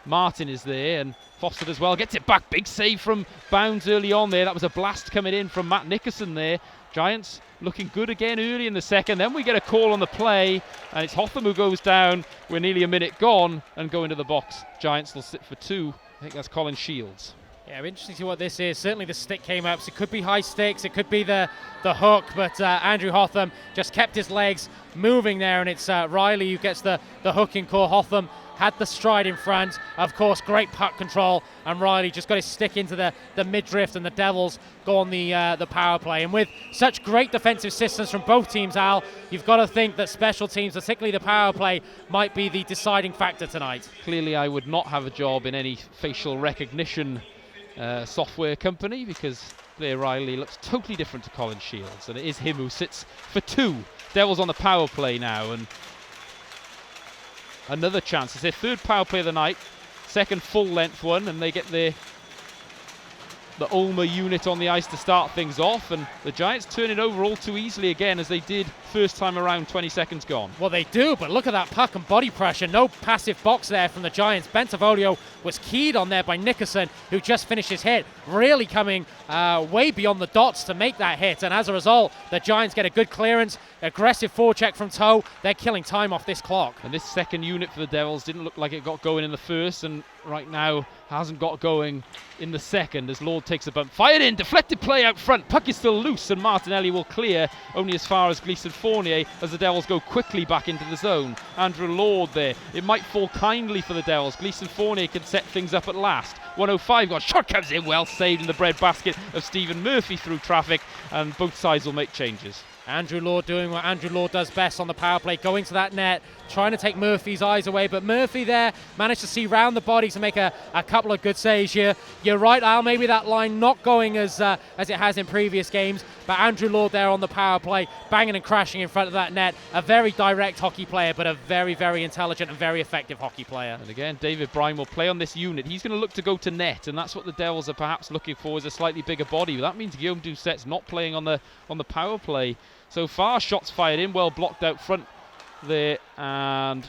Martin is there, and Foster as well. Gets it back. Big save from Bounds early on there. That was a blast coming in from Matt Nickerson there. Giants looking good again early in the second. Then we get a call on the play, and it's Hotham who goes down. We're nearly a minute gone and go into the box. Giants will sit for 2. I think that's Colin Shields. Yeah, interesting to see what this is. Certainly the stick came up, so it could be high sticks, it could be the hook, but Andrew Hotham just kept his legs moving there, and it's Riley who gets the hooking call. Hotham had the stride in front, of course, great puck control, and Riley just got his stick into the mid-drift, and the Devils go on the power play. And with such great defensive systems from both teams, Al, you've got to think that special teams, particularly the power play, might be the deciding factor tonight. Clearly I would not have a job in any facial recognition software company, because Blair Riley looks totally different to Colin Shields, and it is him who sits for 2. Devils on the power play now, and another chance. It's their 3rd power play of the night, 2nd full length one, and they get the Ulmer unit on the ice to start things off, and the Giants turn it over all too easily again, as they did first time around. 20 seconds gone. Well, they do, but look at that puck and body pressure. No passive box there from the Giants. Bentavolio was keyed on there by Nickerson, who just finished his hit, really coming way beyond the dots to make that hit, and as a result, the Giants get a good clearance, aggressive forecheck from Toe. They're killing time off this clock. And this second unit for the Devils didn't look like it got going in the first, and right now hasn't got going in the second, as Lord takes a bump. Fired in, deflected play out front. Puck is still loose, and Martinelli will clear only as far as Gleeson Fournier, as the Devils go quickly back into the zone. Andrew Lord there. It might fall kindly for the Devils. Gleeson Fournier can set things up at last. 105 gone. Shot comes in, well saved in the breadbasket of Stephen Murphy through traffic, and both sides will make changes. Andrew Lord doing what Andrew Lord does best on the power play, going to that net, trying to take Murphy's eyes away, but Murphy there managed to see round the body to make a couple of good saves here. You're right, Al, maybe that line not going as it has in previous games, but Andrew Lord there on the power play, banging and crashing in front of that net. A very direct hockey player, but a very, very intelligent and very effective hockey player. And again, David Bryan will play on this unit. He's going to look to go to net, and that's what the Devils are perhaps looking for, is a slightly bigger body. That means Guillaume Doucet's not playing on the power play. So far, shots fired in, well blocked out front there, and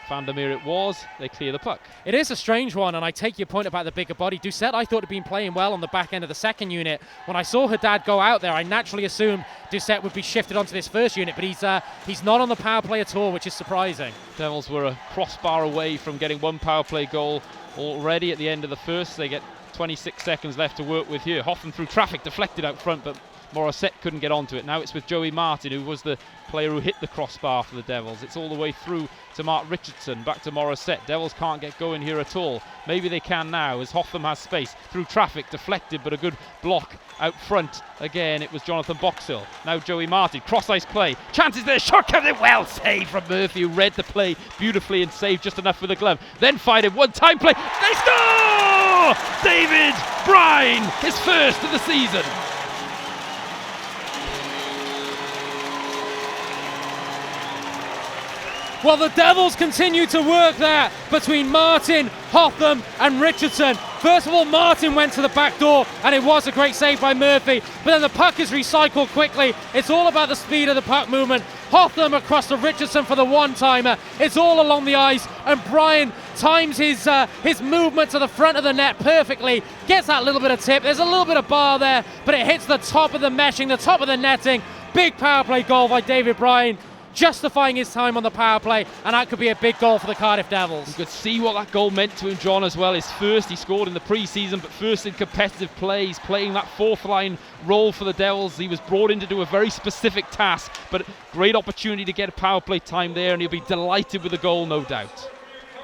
Vandermeer it was. They clear the puck. It is a strange one, and I take your point about the bigger body. Doucet, I thought, had been playing well on the back end of the second unit. When I saw Haddad go out there, I naturally assumed Doucet would be shifted onto this first unit, but he's not on the power play at all, which is surprising. Devils were a crossbar away from getting one power play goal already at the end of the first. They get 26 seconds left to work with here. Hoffman through traffic, deflected out front, but Morissette couldn't get onto it. Now it's with Joey Martin, who was the player who hit the crossbar for the Devils. It's all the way through to Mark Richardson, back to Morissette. Devils can't get going here at all. Maybe they can now, as Hotham has space. Through traffic, deflected, but a good block out front. Again, it was Jonathan Boxhill. Now Joey Martin, cross-ice play. Chances there, shot comes in, well saved from Murphy, who read the play beautifully and saved just enough with the glove. Then fired in, one-time play. They score! David Bryan, his first of the season. Well, the Devils continue to work there between Martin, Hotham and Richardson. First of all, Martin went to the back door, and it was a great save by Murphy, but then the puck is recycled quickly. It's all about the speed of the puck movement. Hotham across to Richardson for the one-timer. It's all along the ice, and Bryan times his movement to the front of the net perfectly, gets that little bit of tip. There's a little bit of bar there, but it hits the top of the meshing, the top of the netting. Big power play goal by David Bryan, justifying his time on the power play, and that could be a big goal for the Cardiff Devils. You could see what that goal meant to him, John, as well. His first, he scored in the pre-season, but first in competitive play. He's playing that fourth line role for the Devils. He was brought in to do a very specific task, but great opportunity to get a power play time there, and he'll be delighted with the goal, no doubt.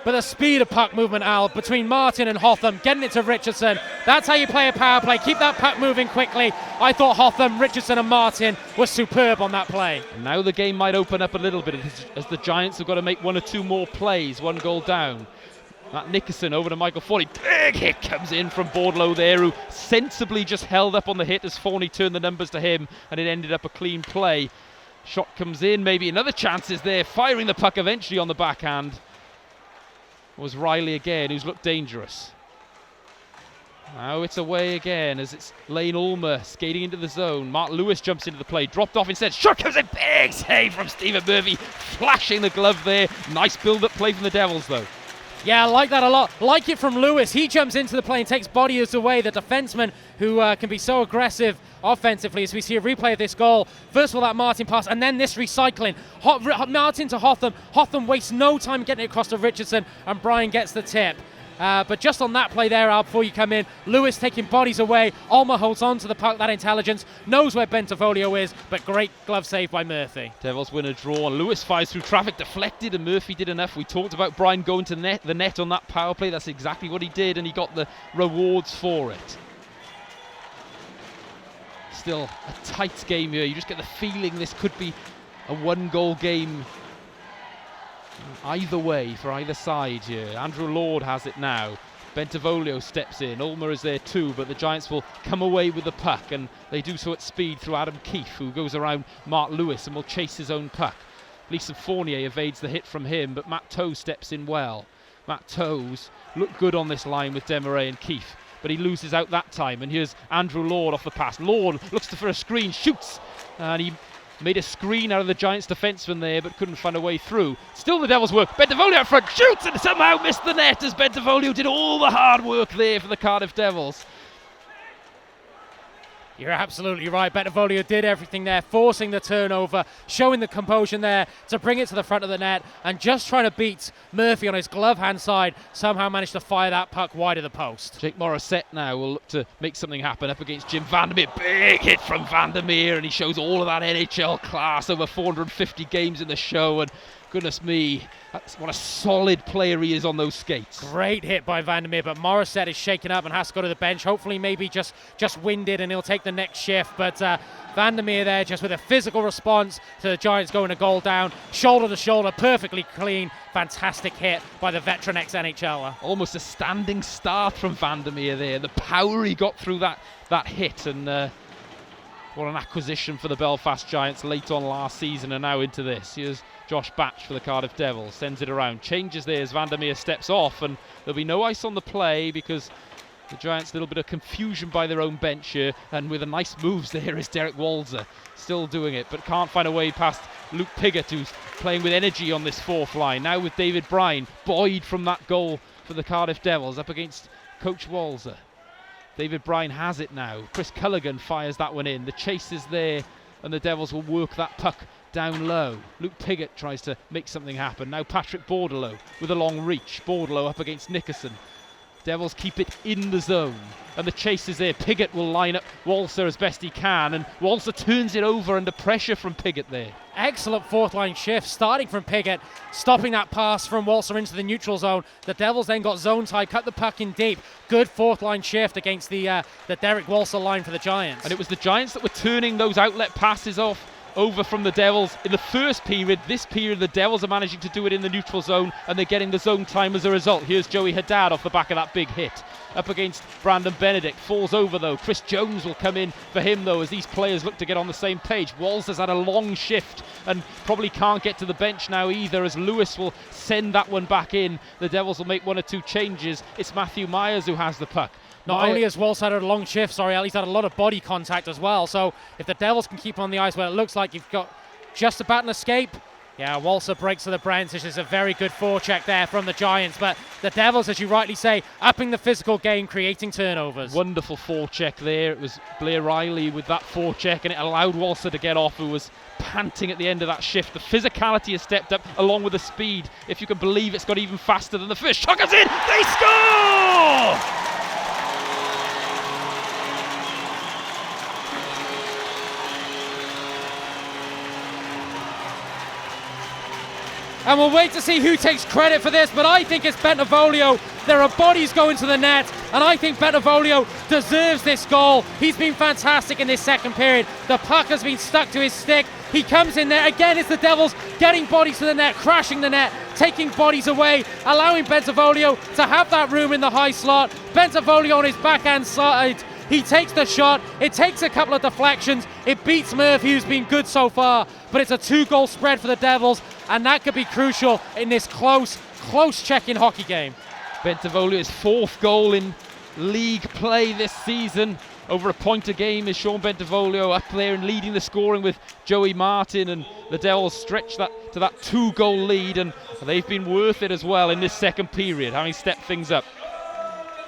but the speed of puck movement, Al, between Martin and Hotham, getting it to Richardson. That's how you play a power play. Keep that puck moving quickly. I thought Hotham, Richardson and Martin were superb on that play. And now the game might open up a little bit as the Giants have got to make 1 or 2 more plays, 1 goal down. That Nickerson over to Michael Forney. Big hit comes in from Bordelow there, who sensibly just held up on the hit as Forney turned the numbers to him, and it ended up a clean play. Shot comes in, maybe another chance is there, firing the puck eventually on the backhand. It was Riley again, who's looked dangerous. Now it's away again as it's Lane Ulmer skating into the zone. Mark Lewis jumps into the play, dropped off instead. Shot comes in, big save from Stephen Murphy, flashing the glove there. Nice build-up play from the Devils though. Yeah, I like that a lot. Like it from Lewis. He jumps into the play and takes bodies away. The defenseman who can be so aggressive offensively, as we see a replay of this goal. First of all, that Martin pass, and then this recycling. Martin to Hotham. Hotham wastes no time getting it across to Richardson, and Brian gets the tip. But just on that play there, Al, before you come in, Lewis taking bodies away. Ulmer holds on to the puck, that intelligence, knows where Bentivolio is, but great glove save by Murphy. Devils win a draw. Lewis fires through traffic, deflected, and Murphy did enough. We talked about Brian going to the net on that power play. That's exactly what he did, and he got the rewards for it. Still a tight game here. You just get the feeling this could be a 1-goal game either way for either side here. Andrew Lord has it now. Bentivolio steps in. Ulmer is there too, but the Giants will come away with the puck, and they do so at speed through Adam Keefe, who goes around Mark Lewis and will chase his own puck. Leeson Fournier evades the hit from him, but Matt Toews steps in well. Matt Toews looked good on this line with Desmarais and Keefe, but he loses out that time, and here's Andrew Lord off the pass. Lord looks for a screen, shoots, and he made a screen out of the Giants defenseman there, but couldn't find a way through. Still the Devils work. Bentivolio out front, shoots, and somehow missed the net as Bentivolio did all the hard work there for the Cardiff Devils. You're absolutely right. Bentivolio did everything there, forcing the turnover, showing the composure there to bring it to the front of the net, and just trying to beat Murphy on his glove hand side, somehow managed to fire that puck wide of the post. Jake Morissette now will look to make something happen up against Jim Vandermeer. Big hit from Vandermeer, and he shows all of that NHL class, over 450 games in the show, and goodness me, what a solid player he is on those skates. Great hit by Vandermeer, but Morissette is shaken up and has to go to the bench. Hopefully maybe just winded, and he'll take the next shift. But Vandermeer there just with a physical response to the Giants going a goal down. Shoulder to shoulder, perfectly clean. Fantastic hit by the veteran ex-NHLer. Almost a standing start from Vandermeer there. The power he got through that hit, and what an acquisition for the Belfast Giants late on last season and now into this. Here's Josh Batch for the Cardiff Devils, sends it around, changes there as Vandermeer steps off, and there'll be no ice on the play because the Giants, a little bit of confusion by their own bench here, and with a nice moves there is Derek Walzer, still doing it, but can't find a way past Luke Piggott, who's playing with energy on this fourth line. Now with David Bryan, buoyed from that goal for the Cardiff Devils, up against Coach Walzer. David Bryan has it now. Chris Culligan fires that one in. The chase is there, and the Devils will work that puck down low. Luke Piggott tries to make something happen. Now Patrick Bordelow with a long reach. Bordelow up against Nickerson. Devils keep it in the zone, and the chase is there. Piggott will line up Walser as best he can, and Walser turns it over under pressure from Piggott there. Excellent fourth line shift, starting from Piggott, stopping that pass from Walser into the neutral zone. The Devils then got zone tied, cut the puck in deep. Good fourth line shift against the Derek Walser line for the Giants. And it was the Giants that were turning those outlet passes off over from the Devils in the first period. This period, the Devils are managing to do it in the neutral zone, and they're getting the zone time as a result. Here's Joey Haddad off the back of that big hit. Up against Brandon Benedict. Falls over though. Chris Jones will come in for him though, as these players look to get on the same page. Walls has had a long shift and probably can't get to the bench now either, as Lewis will send that one back in. The Devils will make 1 or 2 changes. It's Matthew Myers who has the puck. Not only has Walsh had a long shift, he's had a lot of body contact as well. So if the Devils can keep on the ice, well, it looks like you've got just about an escape. Yeah, Walser breaks to the Brents, which is a very good forecheck there from the Giants. But the Devils, as you rightly say, upping the physical game, creating turnovers. Wonderful forecheck there. It was Blair Riley with that forecheck, and it allowed Walser to get off, who was panting at the end of that shift. The physicality has stepped up along with the speed. If you can believe, it's got even faster than the first. Shot goes in! They score! and we'll wait to see who takes credit for this, but I think it's Bentavolio. There are bodies going to the net, and I think Bentavolio deserves this goal. He's been fantastic in this second period. The puck has been stuck to his stick. He comes in there. Again, it's the Devils getting bodies to the net, crashing the net, taking bodies away, allowing Bentavolio to have that room in the high slot. Bentavolio on his backhand side. He takes the shot. It takes a couple of deflections. It beats Murphy, who's been good so far, but it's a 2-goal spread for the Devils, and that could be crucial in this close check-in hockey game. Bentavolio's 4th goal in league play this season. Over a point a game is Sean Bentavolio up there and leading the scoring with Joey Martin, and the Devils stretch that to that 2-goal lead, and they've been worth it as well in this second period, having stepped things up.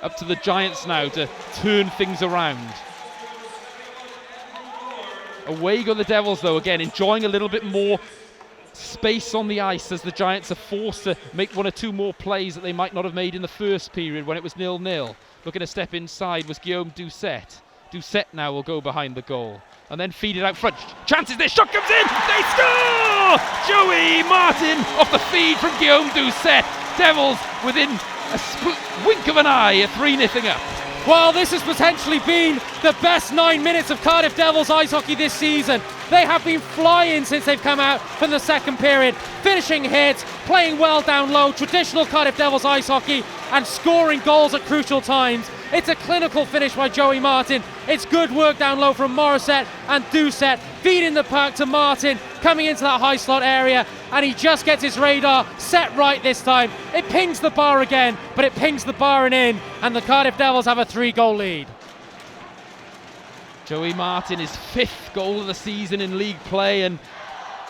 Up to the Giants now to turn things around. Away go the Devils though, again enjoying a little bit more space on the ice as the Giants are forced to make 1 or 2 more plays that they might not have made in the first period when it was 0-0. Looking to step inside was Guillaume Doucette. Doucette now will go behind the goal and then feed it out front. Chances there, shot comes in, they score! Joey Martin off the feed from Guillaume Doucette. Devils within a wink of an eye, 3-0 up. Well, this has potentially been the best 9 minutes of Cardiff Devils ice hockey this season. They have been flying since they've come out from the second period, finishing hits, playing well down low, traditional Cardiff Devils ice hockey, and scoring goals at crucial times. It's a clinical finish by Joey Martin. It's good work down low from Morissette and Doucette, feeding the puck to Martin, coming into that high slot area, and he just gets his radar set right this time. It pings the bar again, but it pings the bar and in, and the Cardiff Devils have a 3-goal lead. Joey Martin, his 5th goal of the season in league play, and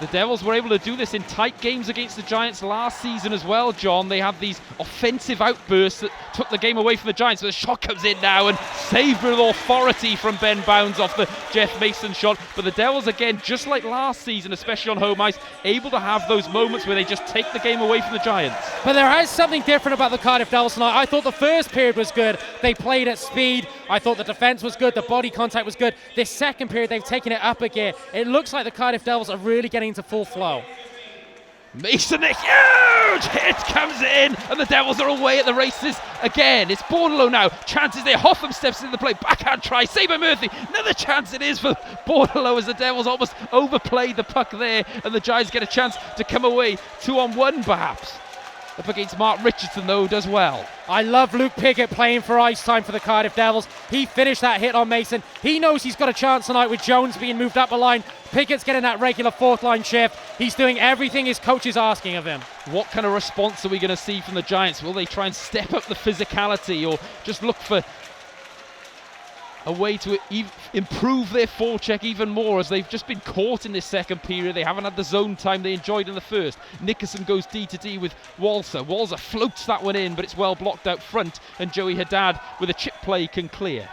the Devils were able to do this in tight games against the Giants last season as well, John. They had these offensive outbursts that took the game away from the Giants, but the shot comes in now and saved with authority from Ben Bounds off the Jeff Mason shot. But the Devils, again, just like last season, especially on home ice, able to have those moments where they just take the game away from the Giants. But there is something different about the Cardiff Devils tonight. I thought the first period was good. They played at speed. I thought the defence was good. The body contact was good. This second period, they've taken it up a gear. It looks like the Cardiff Devils are really getting into full flow. Mason, a huge hit comes in, and the Devils are away at the races again. It's Bordelot now. Chances there. Hotham steps into the play. Backhand try. Saved by Murphy. Another chance it is for Bordelot as the Devils almost overplayed the puck there, and the Giants get a chance to come away 2-on-1 perhaps. Up against Mark Richardson though, does well. I love Luke Piggott playing for ice time for the Cardiff Devils. He finished that hit on Mason. He knows he's got a chance tonight with Jones being moved up a line. Piggott's getting that regular 4th line shift. He's doing everything his coach is asking of him. What kind of response are we going to see from the Giants? Will they try and step up the physicality or just look for a way to improve their forecheck even more, as they've just been caught in this second period? They haven't had the zone time they enjoyed in the first. Nickerson goes D-to-D with Walser. Walser floats that one in, but it's well blocked out front, and Joey Haddad with a chip play can clear.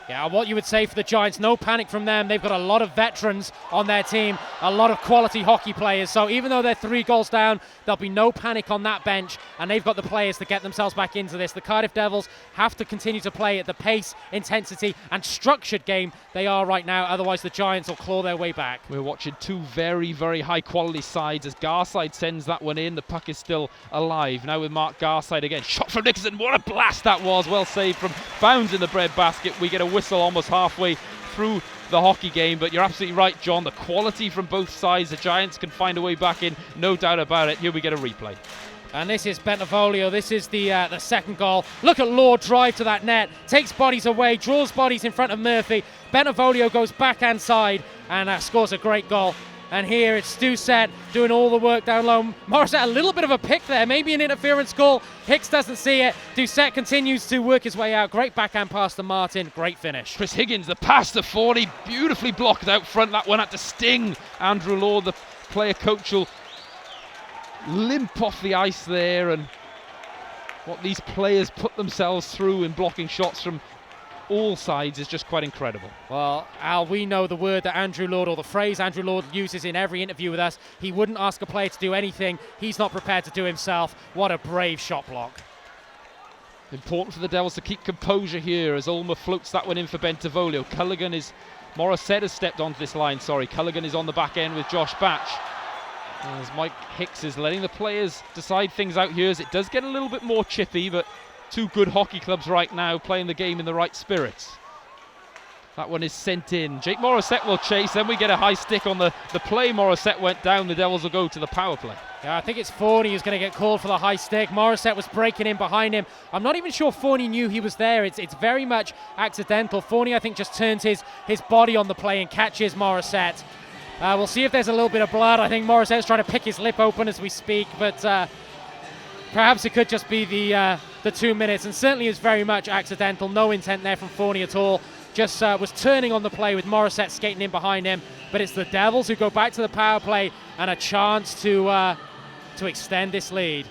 Yeah, what you would say for the Giants, no panic from them. They've got a lot of veterans on their team, a lot of quality hockey players. So even though they're 3 goals down, there'll be no panic on that bench, and they've got the players to get themselves back into this. The Cardiff Devils have to continue to play at the pace, intensity, and structured game they are right now. Otherwise, the Giants will claw their way back. We're watching 2 very, very high-quality sides as Garside sends that one in. The puck is still alive. Now with Mark Garside again. Shot from Nickerson. What a blast that was. Well saved from Bounds in the breadbasket. We get a whistle almost halfway through the hockey game, but you're absolutely right, John. The quality from both sides. The Giants can find a way back in, no doubt about it. Here we get a replay. And this is Bentavolio. This is the second goal. Look at Lord drive to that net, takes bodies away, draws bodies in front of Murphy. Bentavolio goes backhand side and scores a great goal. And here it's Doucette doing all the work down low. Morissette, a little bit of a pick there, maybe an interference call. Hicks doesn't see it. Doucette continues to work his way out. Great backhand pass to Martin. Great finish. Chris Higgins, the pass to 40, beautifully blocked out front. That one had to sting Andrew Lord. The player coach will limp off the ice there, and what these players put themselves through in blocking shots from all sides is just quite incredible. Well, Al, we know the word that Andrew Lord, or the phrase Andrew Lord uses in every interview with us. He wouldn't ask a player to do anything he's not prepared to do himself. What a brave shot block. Important for the Devils to keep composure here as Ulmer floats that one in for Bentavolio. Culligan is, Morissette has stepped onto this line, Culligan is on the back end with Josh Batch. As Mike Hicks is letting the players decide things out here, as it does get a little bit more chippy, but two good hockey clubs right now playing the game in the right spirit. That one is sent in. Jake Morissette will chase, then we get a high stick on the play. Morissette went down, the Devils will go to the power play. Yeah, I think it's Forney who's going to get called for the high stick. Morissette was breaking in behind him. I'm not even sure Forney knew he was there. It's very much accidental. Forney, I think, just turns his body on the play and catches Morissette. We'll see if there's a little bit of blood. I think Morissette's trying to pick his lip open as we speak, but perhaps it could just be the 2 minutes, and certainly is very much accidental. No intent there from Forney at all. Just was turning on the play with Morissette skating in behind him, but it's the Devils who go back to the power play and a chance to extend this lead.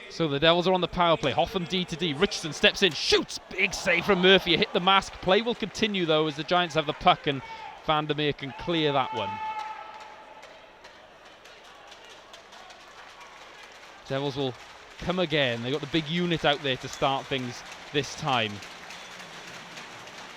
So the Devils are on the power play. Hoffman D to D. Richardson steps in, shoots. Big save from Murphy. Hit the mask. Play will continue though as the Giants have the puck and Vandermeer can clear that one. Devils will come again. They've got the big unit out there to start things this time.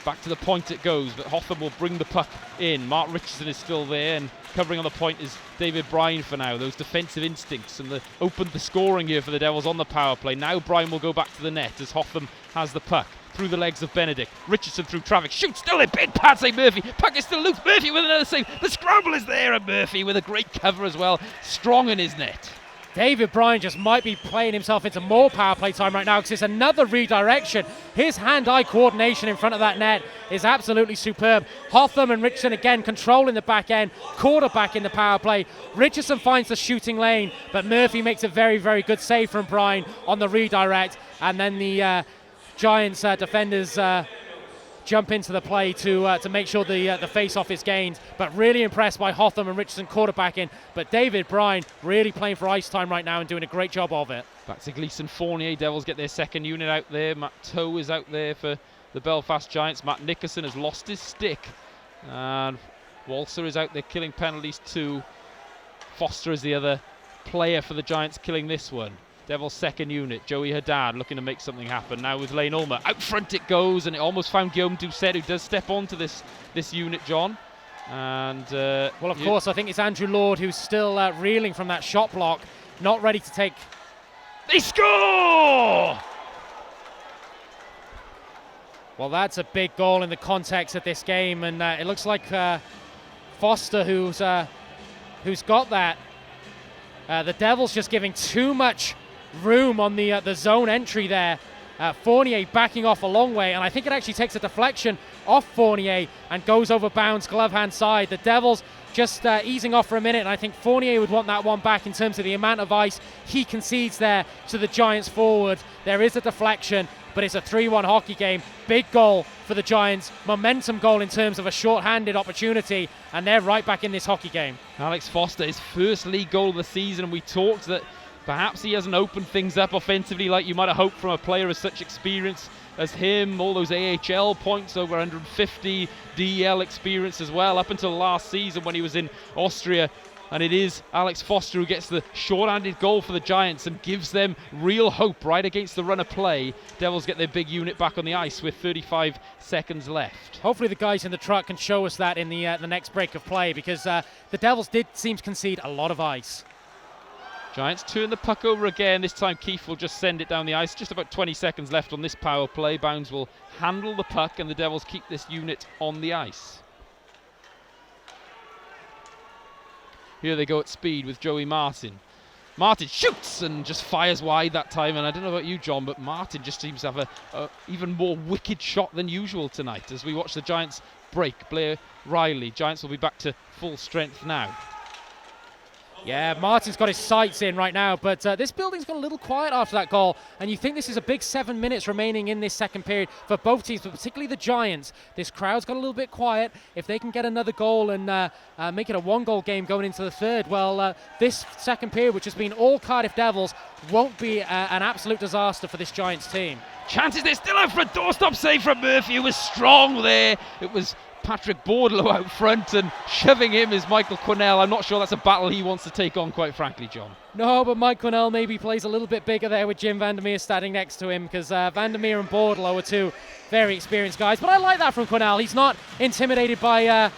Back to the point it goes, but Hoffman will bring the puck in. Mark Richardson is still there, and covering on the point is David Bryan for now. Those defensive instincts and opened the scoring here for the Devils on the power play. Now Bryan will go back to the net as Hoffman has the puck through the legs of Benedict. Richardson through traffic, shoots, still in, big pad save Murphy. Puck is still loose, Murphy with another save. The scramble is there, and Murphy with a great cover as well, strong in his net. David Bryan just might be playing himself into more power play time right now because it's another redirection. His hand-eye coordination in front of that net is absolutely superb. Hotham and Richardson again controlling the back end, quarterback in the power play. Richardson finds the shooting lane, but Murphy makes a very, very good save from Bryan on the redirect, and then the Giants defenders jump into the play to make sure the face-off is gained. But really impressed by Hotham and Richardson quarterbacking. But David Bryan really playing for ice time right now and doing a great job of it. Back to Gleason Fournier. Devils get their second unit out there. Matt Toe is out there for the Belfast Giants. Matt Nickerson has lost his stick. And Walser is out there killing penalties too. Foster is the other player for the Giants killing this one. Devils second unit, Joey Haddad looking to make something happen. Now with Lane Ulmer, out front it goes, and it almost found Guillaume Doucet, who does step onto this unit, John. And well, of course, I think it's Andrew Lord who's still reeling from that shot block, not ready to take. They score! Well, that's a big goal in the context of this game, and it looks like Foster who's got that. The Devils just giving too much room on the zone entry there. Fournier backing off a long way, and I think it actually takes a deflection off Fournier and goes over bounds, glove hand side. The Devils just easing off for a minute, and I think Fournier would want that one back in terms of the amount of ice he concedes there to the Giants forward. There is a deflection, but it's a 3-1 hockey game. Big goal for the Giants, momentum goal in terms of a short-handed opportunity, and they're right back in this hockey game. Alex Foster, his first league goal of the season, and we talked that perhaps he hasn't opened things up offensively like you might have hoped from a player of such experience as him. All those AHL points, over 150 DEL experience as well, up until last season when he was in Austria. And it is Alex Foster who gets the short-handed goal for the Giants and gives them real hope right against the run of play. Devils get their big unit back on the ice with 35 seconds left. Hopefully the guys in the truck can show us that in the next break of play, because the Devils did seem to concede a lot of ice. Giants turn the puck over again. This time Keefe will just send it down the ice. Just about 20 seconds left on this power play. Bounds will handle the puck and the Devils keep this unit on the ice. Here they go at speed with Joey Martin. Martin shoots and just fires wide that time. And I don't know about you, John, but Martin just seems to have a even more wicked shot than usual tonight as we watch the Giants break. Blair Riley. Giants will be back to full strength now. Yeah, Martin's got his sights in right now, but this building's gone a little quiet after that goal, and you think this is a big 7 minutes remaining in this second period for both teams, but particularly the Giants. This crowd's got a little bit quiet. If they can get another goal and make it a one-goal game going into the third, well, this second period, which has been all Cardiff Devils, won't be an absolute disaster for this Giants team. Chances, they're still out for a doorstop save from Murphy, who was strong there. It was Patrick Bordlow out front, and shoving him is Michael Quinnell. I'm not sure that's a battle he wants to take on, quite frankly, John. No, but Mike Quinnell maybe plays a little bit bigger there with Jim Vandermeer standing next to him, because Vandermeer and Bordlow are two very experienced guys. But I like that from Quinnell. He's not intimidated by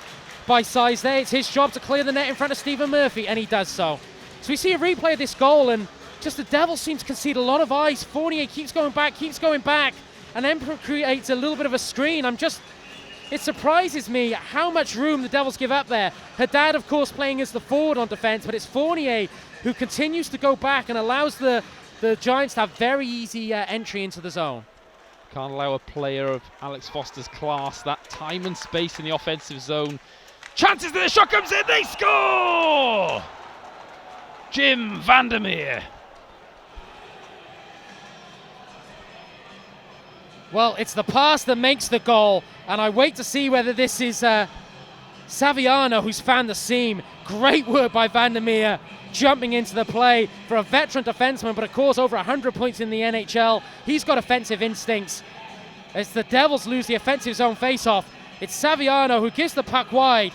size there. It's his job to clear the net in front of Stephen Murphy, and he does so. So we see a replay of this goal, and just the Devils seem to concede a lot of ice. Fournier keeps going back, and then creates a little bit of a screen. It surprises me how much room the Devils give up there. Haddad, of course, playing as the forward on defence, but it's Fournier who continues to go back and allows the Giants to have very easy entry into the zone. Can't allow a player of Alex Foster's class that time and space in the offensive zone. Chances there, shot comes in, they score! Jim Vandermeer. Well, it's the pass that makes the goal, and I wait to see whether this is Saviano who's found the seam. Great work by Vandermeer, jumping into the play for a veteran defenseman, but of course over 100 points in the NHL. He's got offensive instincts. As the Devils lose the offensive zone face-off, it's Saviano who gives the puck wide.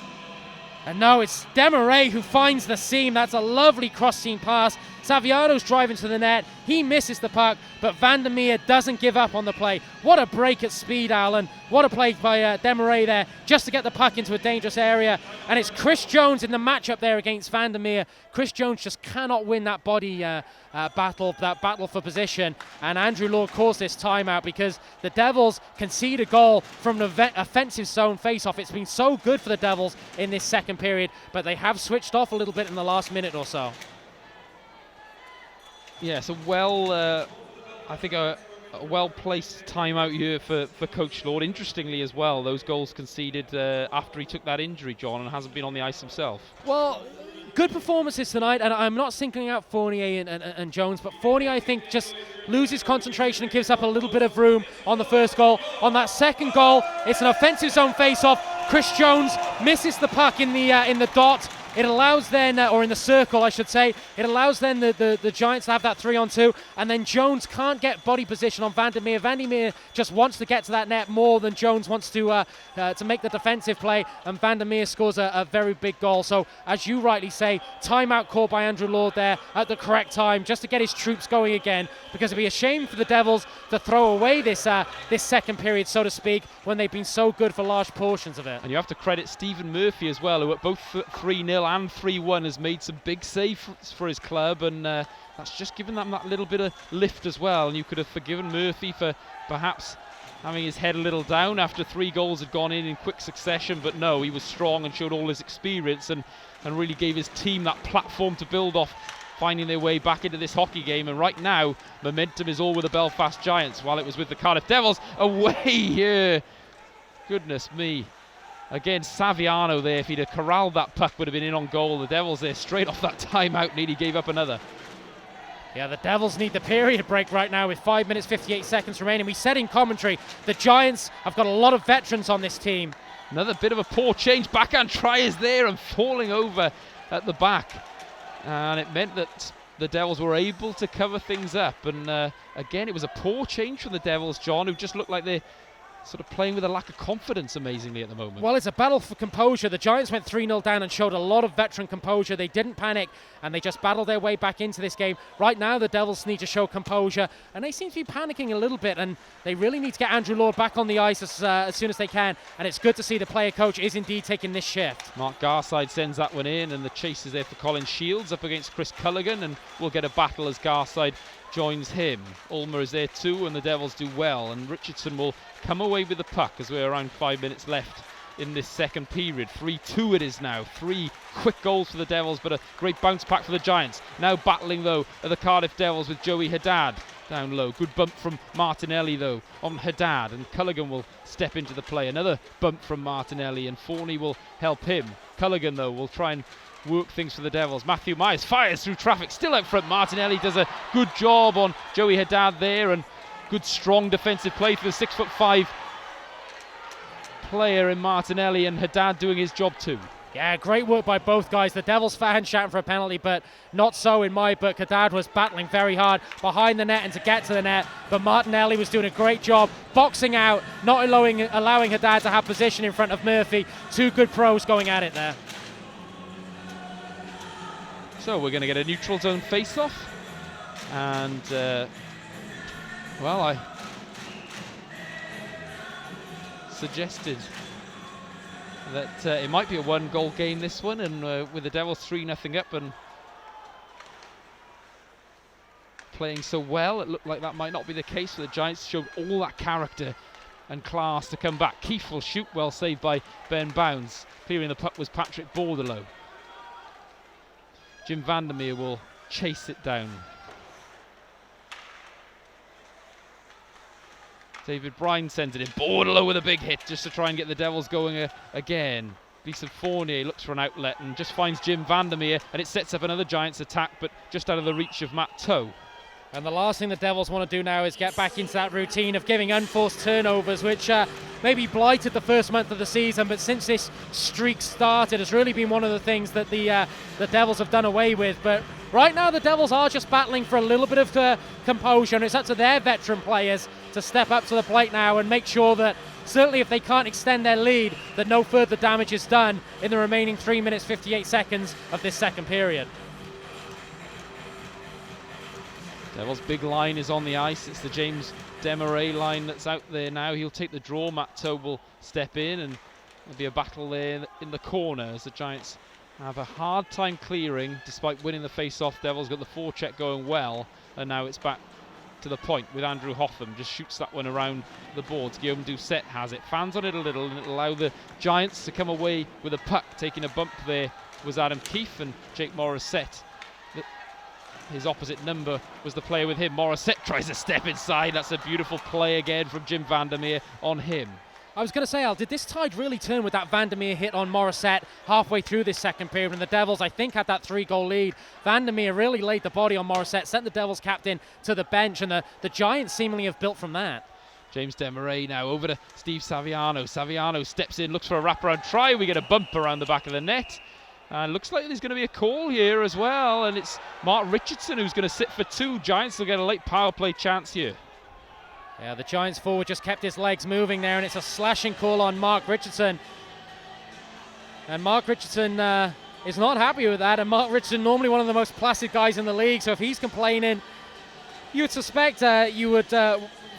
And now it's Desmarais who finds the seam. That's a lovely cross-seam pass. Saviano's driving to the net. He misses the puck, but Vandermeer doesn't give up on the play. What a break at speed, Alan. What a play by Desmarais there, just to get the puck into a dangerous area. And it's Chris Jones in the matchup there against Vandermeer. Chris Jones just cannot win that body battle for position. And Andrew Lord calls this timeout because the Devils concede a goal from the offensive zone face-off. It's been so good for the Devils in this second period, but they have switched off a little bit in the last minute or so. Yeah, so I think a well-placed timeout here for Coach Lord. Interestingly as well, those goals conceded after he took that injury, John, and hasn't been on the ice himself. Well, good performances tonight, and I'm not singling out Fournier and Jones, but Fournier, I think, just loses concentration and gives up a little bit of room on the first goal. On that second goal, it's an offensive zone face-off. Chris Jones misses the puck in the dot. It allows then, or in the circle I should say, it allows then the Giants to have that 3-on-2, and then Jones can't get body position on Vandermeer. Vandermeer just wants to get to that net more than Jones wants to make the defensive play, and Vandermeer scores a very big goal. So, as you rightly say, timeout called by Andrew Lord there at the correct time, just to get his troops going again, because it'd be a shame for the Devils to throw away this second period, so to speak, when they've been so good for large portions of it. And you have to credit Stephen Murphy as well, who at both 3-0 and 3-1 has made some big saves for his club, and that's just given them that little bit of lift as well. And you could have forgiven Murphy for perhaps having his head a little down after 3 goals had gone in quick succession, but no, he was strong and showed all his experience and really gave his team that platform to build off, finding their way back into this hockey game. And right now, momentum is all with the Belfast Giants, while it was with the Cardiff Devils. Away here, goodness me. Again, Saviano there, if he'd have corralled that puck, would have been in on goal. The Devils there, straight off that timeout, nearly gave up another. Yeah, the Devils need the period break right now with 5 minutes, 58 seconds remaining. We said in commentary, the Giants have got a lot of veterans on this team. Another bit of a poor change. Backhand try is there and falling over at the back. And it meant that the Devils were able to cover things up. And again, it was a poor change from the Devils, John, who just looked like they're sort of playing with a lack of confidence, amazingly, at the moment. Well, it's a battle for composure. The Giants went 3-0 down and showed a lot of veteran composure. They didn't panic, and they just battled their way back into this game. Right now, the Devils need to show composure, and they seem to be panicking a little bit, and they really need to get Andrew Lord back on the ice as soon as they can, and it's good to see the player coach is indeed taking this shift. Mark Garside sends that one in, and the chase is there for Colin Shields up against Chris Culligan, and we'll get a battle as Garside joins him. Ulmer is there too, and the Devils do well, and Richardson will come away with the puck as we're around 5 minutes left in this second period. 3-2 it is now. 3 quick goals for the Devils, but a great bounce back for the Giants. Now battling though are the Cardiff Devils with Joey Haddad down low. Good bump from Martinelli though on Haddad, and Culligan will step into the play. Another bump from Martinelli, and Forney will help him. Culligan though will try and work things for the Devils. Matthew Myers fires through traffic, still out front. Martinelli does a good job on Joey Haddad there, and good strong defensive play for the 6'5" player in Martinelli, and Haddad doing his job too. Yeah, great work by both guys. The Devils fan shouting for a penalty, but not so in my book. Haddad was battling very hard behind the net and to get to the net, but Martinelli was doing a great job boxing out, not allowing Haddad to have position in front of Murphy. Two good pros going at it there. So we're going to get a neutral zone face-off, and well, I suggested that it might be a one-goal game, this one, and with the Devils 3-0 up and playing so well, it looked like that might not be the case. The Giants showed all that character and class to come back. Keefe will shoot, well saved by Ben Bounds. Clearing the puck was Patrick Bordelot. Jim Vandermeer will chase it down. David Bryan sends it in. Bordelot with a big hit just to try and get the Devils going again. Gleason Fournier looks for an outlet and just finds Jim Vandermeer, and it sets up another Giants attack, but just out of the reach of Matt Toe. And the last thing the Devils want to do now is get back into that routine of giving unforced turnovers, which maybe blighted the first month of the season, but since this streak started, has really been one of the things that the Devils have done away with. But right now, the Devils are just battling for a little bit of composure, and it's up to their veteran players to step up to the plate now and make sure that, certainly if they can't extend their lead, that no further damage is done in the remaining 3 minutes 58 seconds of this second period. Devils' big line is on the ice. It's the James Desmarais line that's out there now. He'll take the draw. Matt Toe will step in, and there'll be a battle there in the corner as the Giants have a hard time clearing despite winning the face-off. Devils got the forecheck going well, and now it's back to the point with Andrew Hotham. Just shoots that one around the boards. Guillaume Doucette has it. Fans on it a little, and it'll allow the Giants to come away with a puck. Taking a bump there was Adam Keefe, and Jake Morissette, his opposite number, was the player with him. Morissette tries to step inside. That's a beautiful play again from Jim Vandermeer on him. I was going to say, Al, did this tide really turn with that Vandermeer hit on Morissette halfway through this second period when the Devils, I think, had that 3-goal lead? Vandermeer really laid the body on Morissette, sent the Devils captain to the bench, and the Giants seemingly have built from that. James Desmarais now over to Steve Saviano. Saviano steps in, looks for a wraparound try. We get a bump around the back of the net. And looks like there's going to be a call here as well, and it's Mark Richardson who's going to sit for two. Giants will get a late power play chance here. Yeah, the Giants forward just kept his legs moving there, and it's a slashing call on Mark Richardson. And Mark Richardson is not happy with that, and Mark Richardson, normally one of the most placid guys in the league, so if he's complaining, you would suspect you would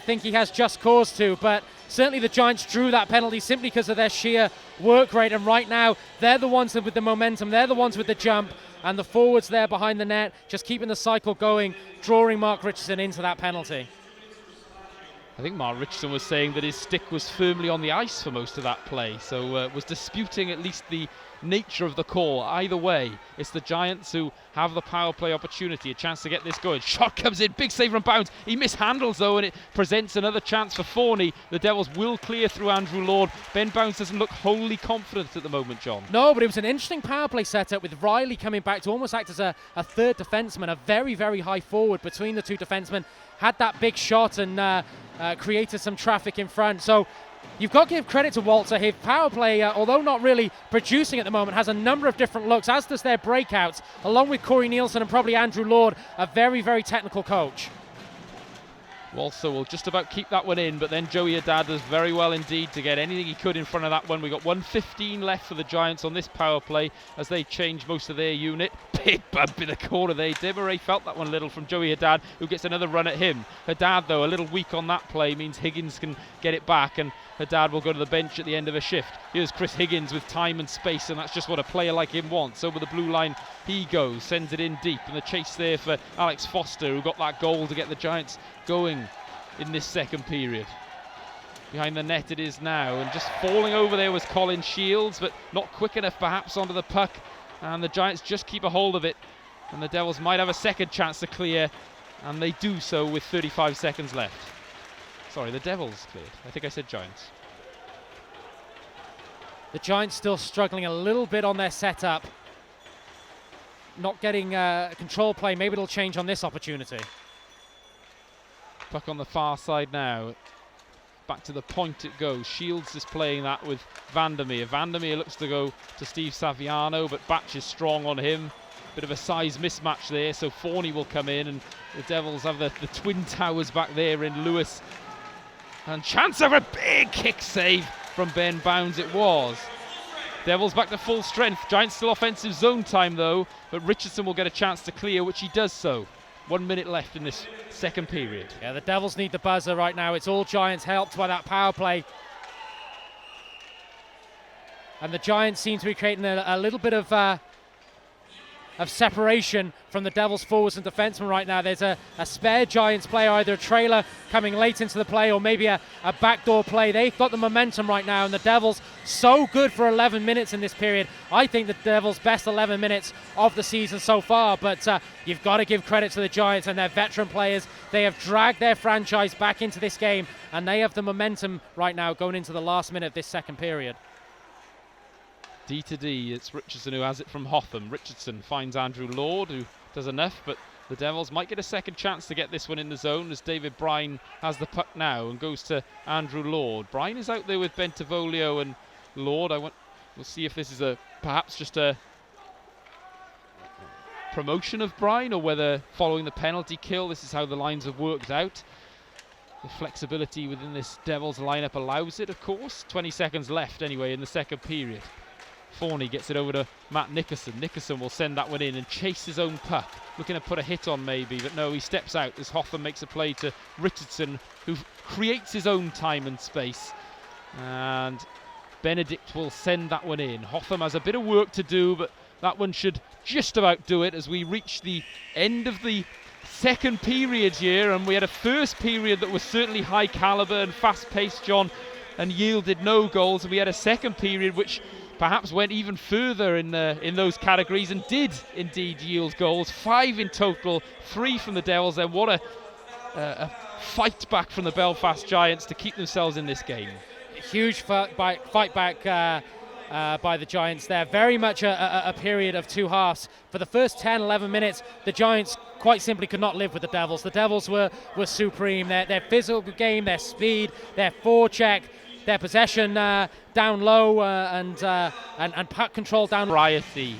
think he has just cause to, but certainly the Giants drew that penalty simply because of their sheer work rate, and right now they're the ones with the momentum, they're the ones with the jump, and the forwards there behind the net just keeping the cycle going, drawing Mark Richardson into that penalty. I think Mark Richardson was saying that his stick was firmly on the ice for most of that play, so was disputing at least the nature of the call. Either way, it's the Giants who have the power play opportunity, a chance to get this going. Shot comes in, big save from Bounds. He mishandles though, and it presents another chance for Forney. The Devils will clear through Andrew Lord. Ben Bounds doesn't look wholly confident at the moment, John. No, but it was an interesting power play setup with Riley coming back to almost act as a third defenseman, a very, very high forward between the two defensemen. Had that big shot and created some traffic in front. So you've got to give credit to Walter. His power play, although not really producing at the moment, has a number of different looks, as does their breakouts, along with Corey Nielsen and probably Andrew Lord, a very, very technical coach. Walter will just about keep that one in, but then Joey Haddad does very well indeed to get anything he could in front of that one. We got 1:15 left for the Giants on this power play as they change most of their unit. Big bump in the corner there. Desmarais felt that one a little from Joey Haddad, who gets another run at him. Haddad, though, a little weak on that play, means Higgins can get it back, and Haddad will go to the bench at the end of a shift. Here's Chris Higgins with time and space, and that's just what a player like him wants. Over the blue line he goes, sends it in deep, and the chase there for Alex Foster, who got that goal to get the Giants going in this second period. Behind the net it is now, and just falling over there was Colin Shields, but not quick enough perhaps onto the puck, and the Giants just keep a hold of it, and the Devils might have a second chance to clear, and they do so with 35 seconds left. Sorry, the Devils cleared. I think I said Giants. The Giants still struggling a little bit on their setup, not getting control play. Maybe it'll change on this opportunity. Puck on the far side now. Back to the point it goes. Shields is playing that with Vandermeer. Vandermeer looks to go to Steve Saviano, but Batch is strong on him. Bit of a size mismatch there, so Forney will come in, and the Devils have the twin towers back there in Lewis. And chance of a big kick save from Ben Bounds it was. Devils back to full strength. Giants still offensive zone time though, but Richardson will get a chance to clear, which he does so. 1 minute left in this second period. Yeah, the Devils need the buzzer right now. It's all Giants helped by that power play. And the Giants seem to be creating a little bit of separation from the Devils forwards and defensemen right now. There's a spare Giants player, either a trailer coming late into the play or maybe a backdoor play. They've got the momentum right now, and the Devils so good for 11 minutes in this period. I think the Devils' best 11 minutes of the season so far, but you've got to give credit to the Giants and their veteran players. They have dragged their franchise back into this game, and they have the momentum right now going into the last minute of this second period. D to D, it's Richardson who has it from Hotham. Richardson finds Andrew Lord, who does enough, but the Devils might get a second chance to get this one in the zone as David Bryan has the puck now and goes to Andrew Lord. Bryan is out there with Bentivolio and Lord. We'll see if this is perhaps just a promotion of Bryan, or whether following the penalty kill, this is how the lines have worked out. The flexibility within this Devils lineup allows it, of course. 20 seconds left anyway in the second period. Forney gets it over to Matt Nickerson. Nickerson will send that one in and chase his own puck. Looking to put a hit on maybe, but no, he steps out as Hotham makes a play to Richardson, who creates his own time and space. And Benedict will send that one in. Hotham has a bit of work to do, but that one should just about do it as we reach the end of the second period here. And we had a first period that was certainly high caliber and fast-paced, John, and yielded no goals. And we had a second period which perhaps went even further in those categories and did indeed yield goals. 5 in total, 3 from the Devils. And what a fight back from the Belfast Giants to keep themselves in this game. Huge fight back by the Giants there. Very much a period of two halves. For the first 10, 11 minutes, the Giants quite simply could not live with the Devils. The Devils were supreme. Their physical game, their speed, their forecheck, their possession down low and puck control down. Variety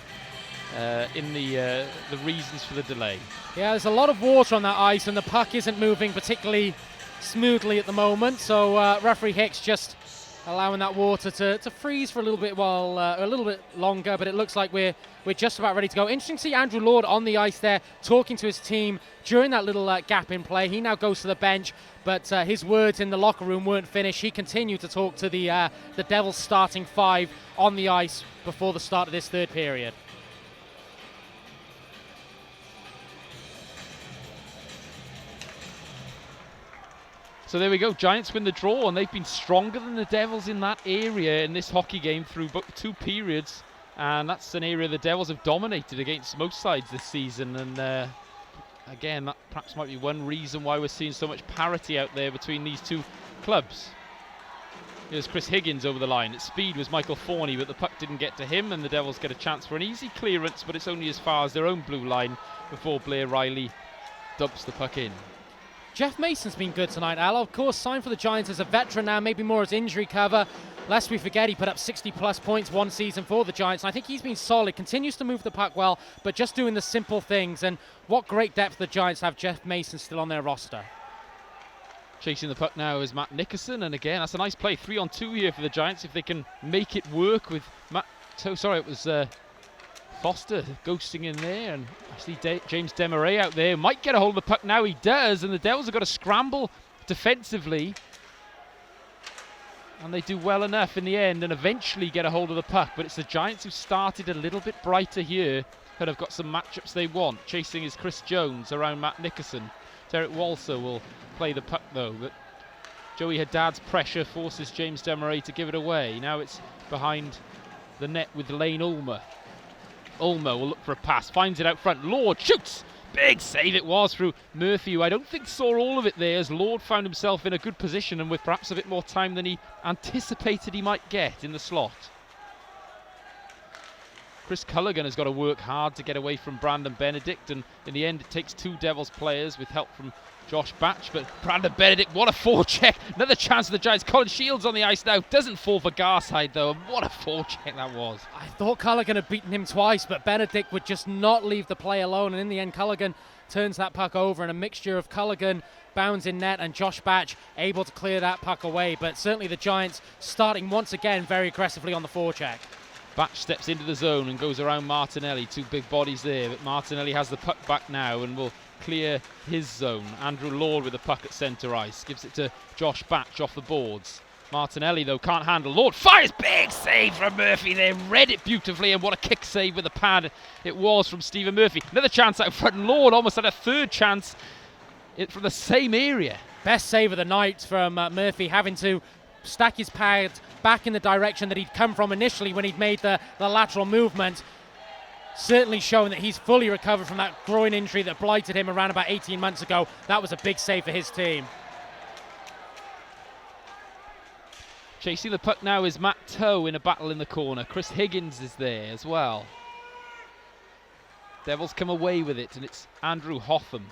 in the reasons for the delay. Yeah, there's a lot of water on that ice, and the puck isn't moving particularly smoothly at the moment. So referee Hicks just allowing that water to freeze for a little bit longer. But it looks like we're just about ready to go. Interesting to see Andrew Lord on the ice there, talking to his team during that little gap in play. He now goes to the bench, but his words in the locker room weren't finished. He continued to talk to the Devils starting 5 on the ice before the start of this third period. So there we go, Giants win the draw, and they've been stronger than the Devils in that area in this hockey game through 2 periods, and that's an area the Devils have dominated against most sides this season. And again, that perhaps might be one reason why we're seeing so much parity out there between these two clubs. Here's Chris Higgins over the line. At speed was Michael Forney, but the puck didn't get to him, and the Devils get a chance for an easy clearance, but it's only as far as their own blue line before Blair Riley dumps the puck in. Jeff Mason's been good tonight, Al. Of course, signed for the Giants as a veteran now, maybe more as injury cover. Lest we forget, he put up 60-plus points one season for the Giants, and I think he's been solid, continues to move the puck well, but just doing the simple things. And what great depth the Giants have. Jeff Mason still on their roster. Chasing the puck now is Matt Nickerson, and again, that's a nice play. 3-on-2 here for the Giants, if they can make it work with Matt. Sorry, it was Foster ghosting in there, and I see James Desmarais out there. Might get a hold of the puck now, he does, and the Devils have got to scramble defensively. And they do well enough in the end and eventually get a hold of the puck. But it's the Giants who started a little bit brighter here, that have got some matchups they want. Chasing is Chris Jones around Matt Nickerson. Derek Walser will play the puck though, but Joey Haddad's pressure forces James Desmarais to give it away. Now it's behind the net with Lane Ulmer. Ulmer will look for a pass, finds it out front. Lord shoots! Big save it was through Murphy, who I don't think saw all of it there, as Lord found himself in a good position and with perhaps a bit more time than he anticipated he might get in the slot. Chris Culligan has got to work hard to get away from Brandon Benedict, and in the end it takes 2 Devils players with help from Josh Batch, but Brandon Benedict, what a forecheck. Another chance for the Giants. Colin Shields on the ice now. Doesn't fall for Garside though, and what a forecheck that was. I thought Culligan had beaten him twice, but Benedict would just not leave the play alone, and in the end Culligan turns that puck over, and a mixture of Culligan bounds in net and Josh Batch able to clear that puck away. But certainly the Giants starting once again very aggressively on the forecheck. Batch steps into the zone and goes around Martinelli. 2 big bodies there, but Martinelli has the puck back now and will clear his zone. Andrew Lord with the puck at centre ice. Gives it to Josh Batch off the boards. Martinelli, though, can't handle. Lord fires. Big save from Murphy there. Read it beautifully, and what a kick save with the pad it was from Stephen Murphy. Another chance out front. Lord almost had a third chance from the same area. Best save of the night from Murphy, having to stack his pad back in the direction that he'd come from initially when he'd made the lateral movement. Certainly showing that he's fully recovered from that groin injury that blighted him around about 18 months ago. That was a big save for his team. Chasing the puck now is Matt Toe in a battle in the corner. Chris Higgins is there as well. Devils come away with it, and it's Andrew Hotham.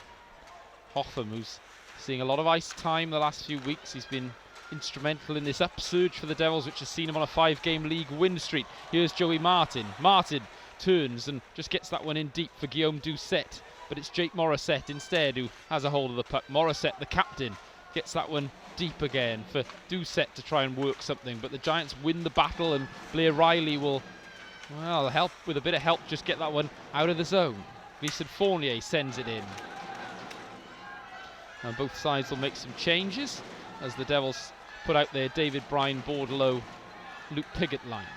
Hotham, who's seeing a lot of ice time the last few weeks. He's been instrumental in this upsurge for the Devils, which has seen him on a 5-game league win streak. Here's Joey Martin. Martin turns and just gets that one in deep for Guillaume Doucette, but it's Jake Morissette instead who has a hold of the puck. Morissette, the captain, gets that one deep again for Doucette to try and work something, but the Giants win the battle, and Blair Riley will, well, help with a bit of help, just get that one out of the zone. Gleason Fournier sends it in. And both sides will make some changes as the Devils put out their David Bryan, Bordelow, Luke Piggott line.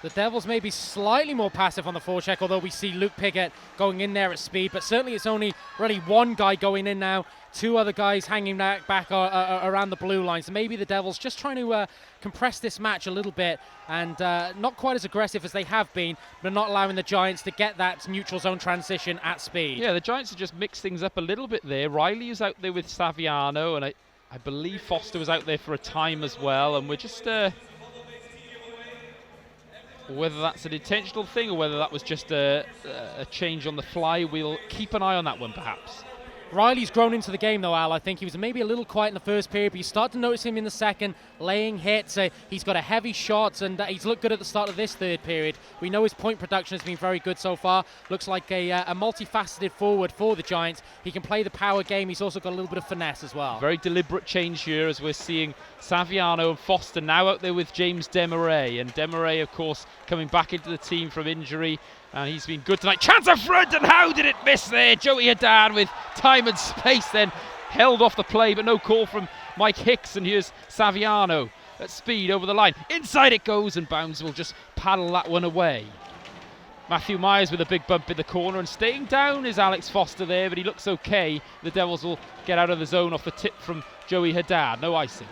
The Devils may be slightly more passive on the forecheck, although we see Luke Piggott going in there at speed, but certainly it's only really one guy going in now, 2 other guys hanging back around the blue line. So maybe the Devils just trying to compress this match a little bit and not quite as aggressive as they have been, but not allowing the Giants to get that neutral zone transition at speed. Yeah, the Giants have just mixed things up a little bit there. Riley is out there with Saviano, and I believe Foster was out there for a time as well, and we're just... whether that's an intentional thing or whether that was just a change on the fly, we'll keep an eye on that one perhaps. Riley's grown into the game though, Al. I think he was maybe a little quiet in the first period, but you start to notice him in the second, laying hits. He's got a heavy shot, and he's looked good at the start of this third period. We know his point production has been very good so far. Looks like a multifaceted forward for the Giants. He can play the power game. He's also got a little bit of finesse as well. Very deliberate change here as we're seeing Saviano and Foster now out there with James Desmarais. And Desmarais, of course, coming back into the team from injury. And he's been good tonight. Chance up front, and how did it miss there? Joey Haddad with time and space, then held off the play, but no call from Mike Hicks. And here's Saviano at speed over the line. Inside it goes, and Bounds will just paddle that one away. Matthew Myers with a big bump in the corner, and staying down is Alex Foster there, but he looks okay. The Devils will get out of the zone off the tip from Joey Haddad. No icing.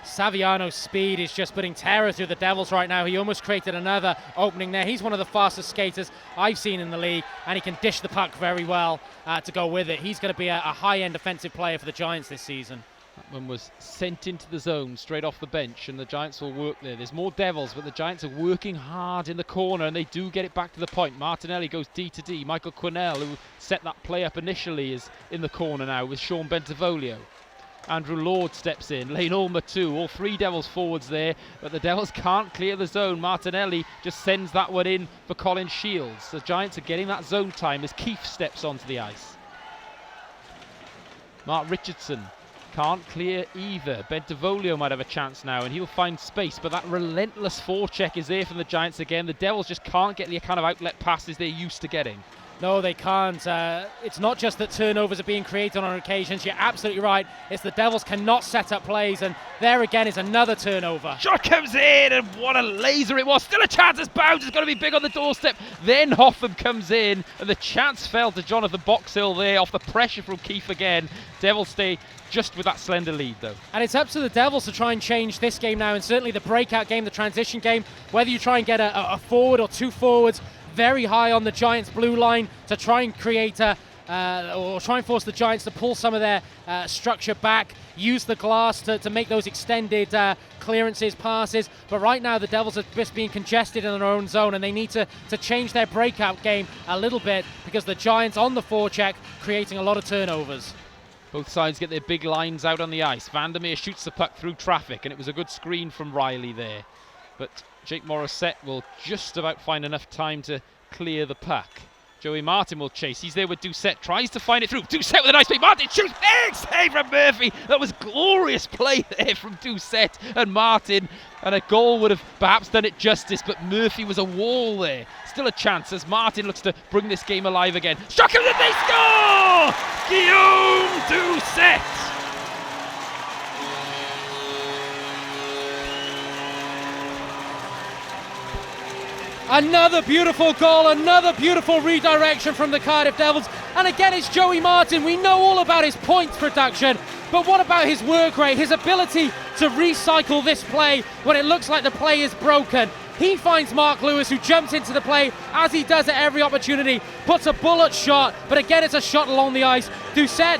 Saviano's speed is just putting terror through the Devils right now. He almost created another opening there. He's one of the fastest skaters I've seen in the league, and he can dish the puck very well to go with it. He's going to be a high-end offensive player for the Giants this season. That one was sent into the zone straight off the bench, and the Giants will work there. There's more Devils, but the Giants are working hard in the corner, and they do get it back to the point. Martinelli goes D to D. Michael Quinnell, who set that play up initially, is in the corner now with Sean Bentivolio. Andrew Lord steps in, Lane Ulmer too, all 3 Devils forwards there, but the Devils can't clear the zone. Martinelli just sends that one in for Colin Shields. The Giants are getting that zone time as Keefe steps onto the ice. Mark Richardson can't clear either. Bentivolio might have a chance now, and he'll find space, but that relentless forecheck is there from the Giants again. The Devils just can't get the kind of outlet passes they're used to getting. No, they can't. It's not just that turnovers are being created on occasions. You're absolutely right. It's the Devils cannot set up plays, and there again is another turnover. Shot comes in, and what a laser it was. Still a chance as Bounds is going to be big on the doorstep. Then Hotham comes in, and the chance fell to Jonathan Boxhill there off the pressure from Keefe again. Devils stay just with that slender lead though. And it's up to the Devils to try and change this game now, and certainly the breakout game, the transition game, whether you try and get a forward or 2 forwards very high on the Giants' blue line to try and create a or try and force the Giants to pull some of their structure back, use the glass to make those extended clearances, passes. But right now the Devils are just being congested in their own zone, and they need to change their breakout game a little bit, because the Giants on the forecheck creating a lot of turnovers. Both sides get their big lines out on the ice. Vandermeer shoots the puck through traffic, and it was a good screen from Riley there. But Jake Morissette will just about find enough time to clear the puck. Joey Martin will chase. He's there with Doucette. Tries to find it through. Doucette with a nice play. Martin shoots. Big save from Murphy. That was glorious play there from Doucette and Martin. And a goal would have perhaps done it justice, but Murphy was a wall there. Still a chance as Martin looks to bring this game alive again. Struck him and they score! Guillaume Doucette! Another beautiful goal, another beautiful redirection from the Cardiff Devils. And again, it's Joey Martin. We know all about his points production, but what about his work rate, his ability to recycle this play when it looks like the play is broken? He finds Mark Lewis, who jumps into the play, as he does at every opportunity, puts a bullet shot, but again it's a shot along the ice. Doucette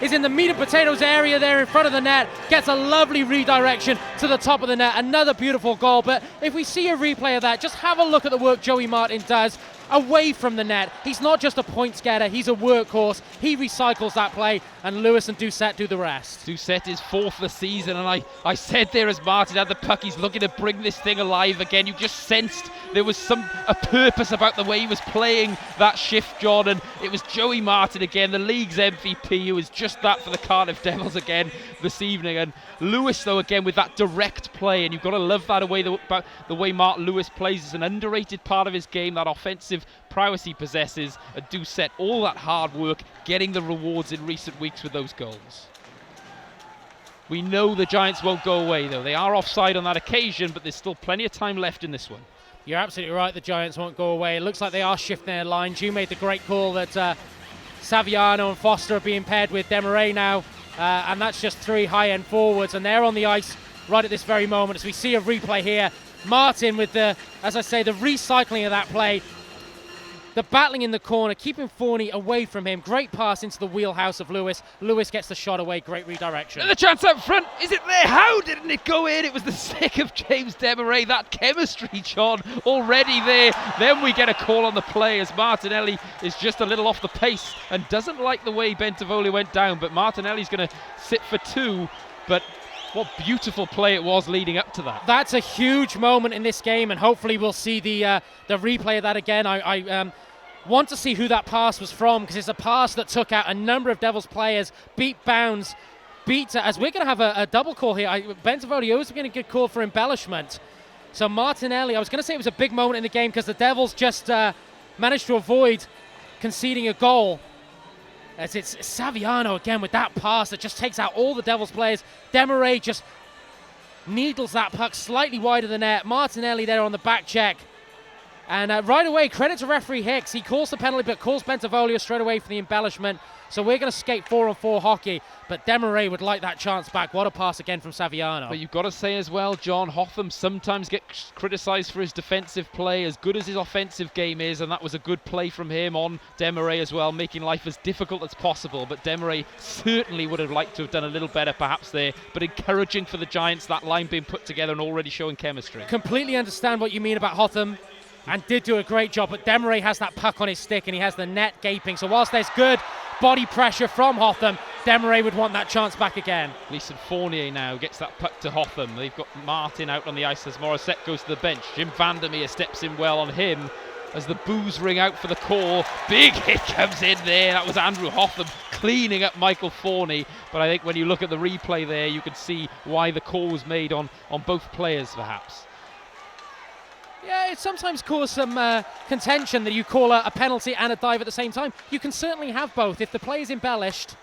is in the meat and potatoes area there in front of the net, gets a lovely redirection to the top of the net. Another beautiful goal, but if we see a replay of that, just have a look at the work Joey Martin does away from the net. He's not just a points getter, he's a workhorse. He recycles that play, and Lewis and Doucette do the rest. Doucette is fourth this season, and I said there as Martin had the puck, he's looking to bring this thing alive again. You just sensed there was a purpose about the way he was playing that shift, John, and it was Joey Martin again, the league's MVP, who is just that for the Cardiff Devils again this evening. And Lewis, though, again with that direct play, and you've got to love that the way Mark Lewis plays. Is an underrated part of his game, that offensive prowess he possesses. And Doucette, all that hard work, getting the rewards in recent weeks with those goals. We know the Giants won't go away, though. They are offside on that occasion, but there's still plenty of time left in this one. You're absolutely right, the Giants won't go away. It looks like they are shifting their lines. You made the great call that Saviano and Foster are being paired with Desmarais now, and that's just three high-end forwards, and they're on the ice right at this very moment as we see a replay here. Martin with the recycling of that play, the battling in the corner, keeping Forney away from him. Great pass into the wheelhouse of Lewis. Lewis gets the shot away. Great redirection. And the chance up front. Is it there? How didn't it go in? It was the stick of James Desmarais. That chemistry, John, already there. Then we get a call on the play as Martinelli is just a little off the pace and doesn't like the way Bentivoglio went down. But Martinelli's going to sit for two. But what beautiful play it was leading up to that. That's a huge moment in this game, and hopefully we'll see the replay of that again. I want to see who that pass was from, because it's a pass that took out a number of Devils players, beat bounds, as we're going to have a double call here. Bentivoglio is going to get called for embellishment. So Martinelli, I was going to say it was a big moment in the game because the Devils just managed to avoid conceding a goal. As it's Saviano again with that pass that just takes out all the Devils players. Desmarais just needles that puck slightly wide of the net. Martinelli there on the back check. And right away, credit to referee Hicks. He calls the penalty, but calls Bentivoglio straight away for the embellishment. So we're going to skate 4-on-4 hockey, but Desmarais would like that chance back. What a pass again from Saviano. But you've got to say as well, John, Hotham sometimes gets criticised for his defensive play, as good as his offensive game is, and that was a good play from him on Desmarais as well, making life as difficult as possible. But Desmarais certainly would have liked to have done a little better perhaps there, but encouraging for the Giants, that line being put together and already showing chemistry. Completely understand what you mean about Hotham, and did do a great job, but Desmarais has that puck on his stick and he has the net gaping, so whilst there's good body pressure from Hotham, Desmarais would want that chance back again. Leeson Fournier now gets that puck to Hotham. They've got Martin out on the ice as Morissette goes to the bench. Jim Vandermeer steps in well on him as the boos ring out for the call. Big hit comes in there. That was Andrew Hotham cleaning up Michael Fournier, but I think when you look at the replay there, you can see why the call was made on both players perhaps. Yeah, it sometimes causes some contention that you call a penalty and a dive at the same time. You can certainly have both. If the play is embellished,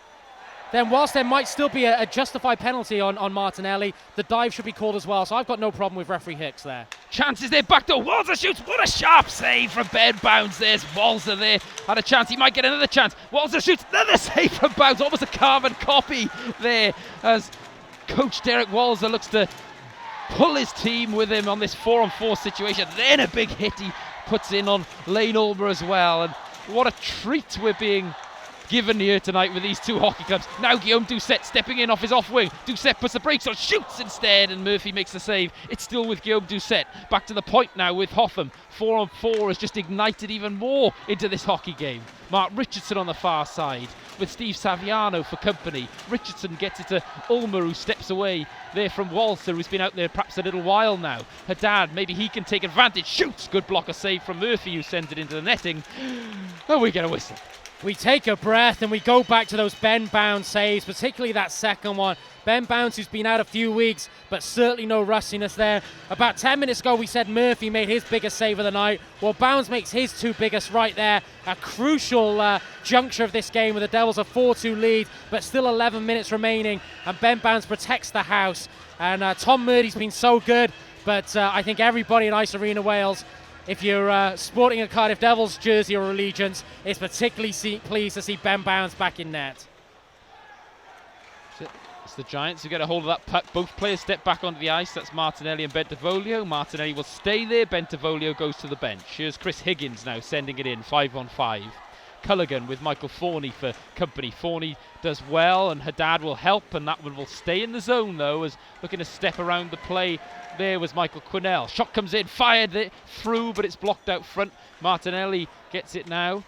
then whilst there might still be a justified penalty on Martinelli, the dive should be called as well. So I've got no problem with referee Hicks there. Chances there, back door, Walzer shoots. What a sharp save from Ben Bounds. There's Walzer there. Had a chance, he might get another chance. Walzer shoots, another save from Bounds. Almost a carbon copy there as Coach Derek Walzer looks to pull his team with him on this 4-on-4 situation. Then a big hit he puts in on Lane Ulmer as well. And what a treat we're being given here tonight with these two hockey clubs. Now Guillaume Doucet stepping in off his off wing. Doucet puts the brakes on, shoots instead, and Murphy makes the save. It's still with Guillaume Doucet. Back to the point now with Hotham. 4-on-4 has just ignited even more into this hockey game. Mark Richardson on the far side with Steve Saviano for company. Richardson gets it to Ulmer, who steps away there from Walser, who's been out there perhaps a little while now. Haddad, maybe he can take advantage. Shoots! Good blocker save from Murphy, who sends it into the netting. And we get a whistle. We take a breath and we go back to those Ben Bounds saves, particularly that second one. Ben Bounds, who's been out a few weeks, but certainly no rustiness there. About 10 minutes ago, we said Murphy made his biggest save of the night. Well, Bounds makes his two biggest right there. A crucial juncture of this game with the Devils a 4-2 lead, but still 11 minutes remaining, and Ben Bounds protects the house. And Tom Murdy's been so good, but I think everybody in Ice Arena Wales, if you're sporting a Cardiff Devils jersey or allegiance, is particularly pleased to see Ben Bounds back in net. It's the Giants who get a hold of that puck. Both players step back onto the ice. That's Martinelli and Bentivoglio. Martinelli will stay there. Bentivoglio goes to the bench. Here's Chris Higgins now sending it in, 5-on-5. Culligan with Michael Forney for company. Forney does well, and Haddad will help, and that one will stay in the zone though, as looking to step around the play there was Michael Quinnell. Shot comes in, fired it through, but it's blocked out front. Martinelli gets it now,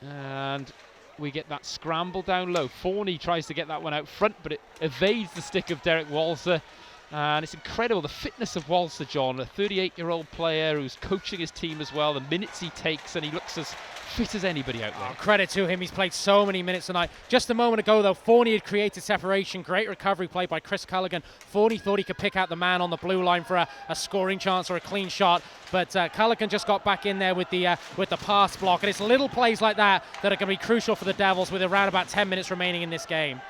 and we get that scramble down low. Forney tries to get that one out front, but it evades the stick of Derek Walser. And it's incredible the fitness of Walser, John, a 38-year-old player who's coaching his team as well, the minutes he takes, and he looks as fit as anybody out there. Oh, credit to him, he's played so many minutes tonight. Just a moment ago though, Forney had created separation, great recovery play by Chris Culligan. Forney thought he could pick out the man on the blue line for a scoring chance or a clean shot, but Culligan just got back in there with the pass block, and it's little plays like that that are going to be crucial for the Devils with around about 10 minutes remaining in this game.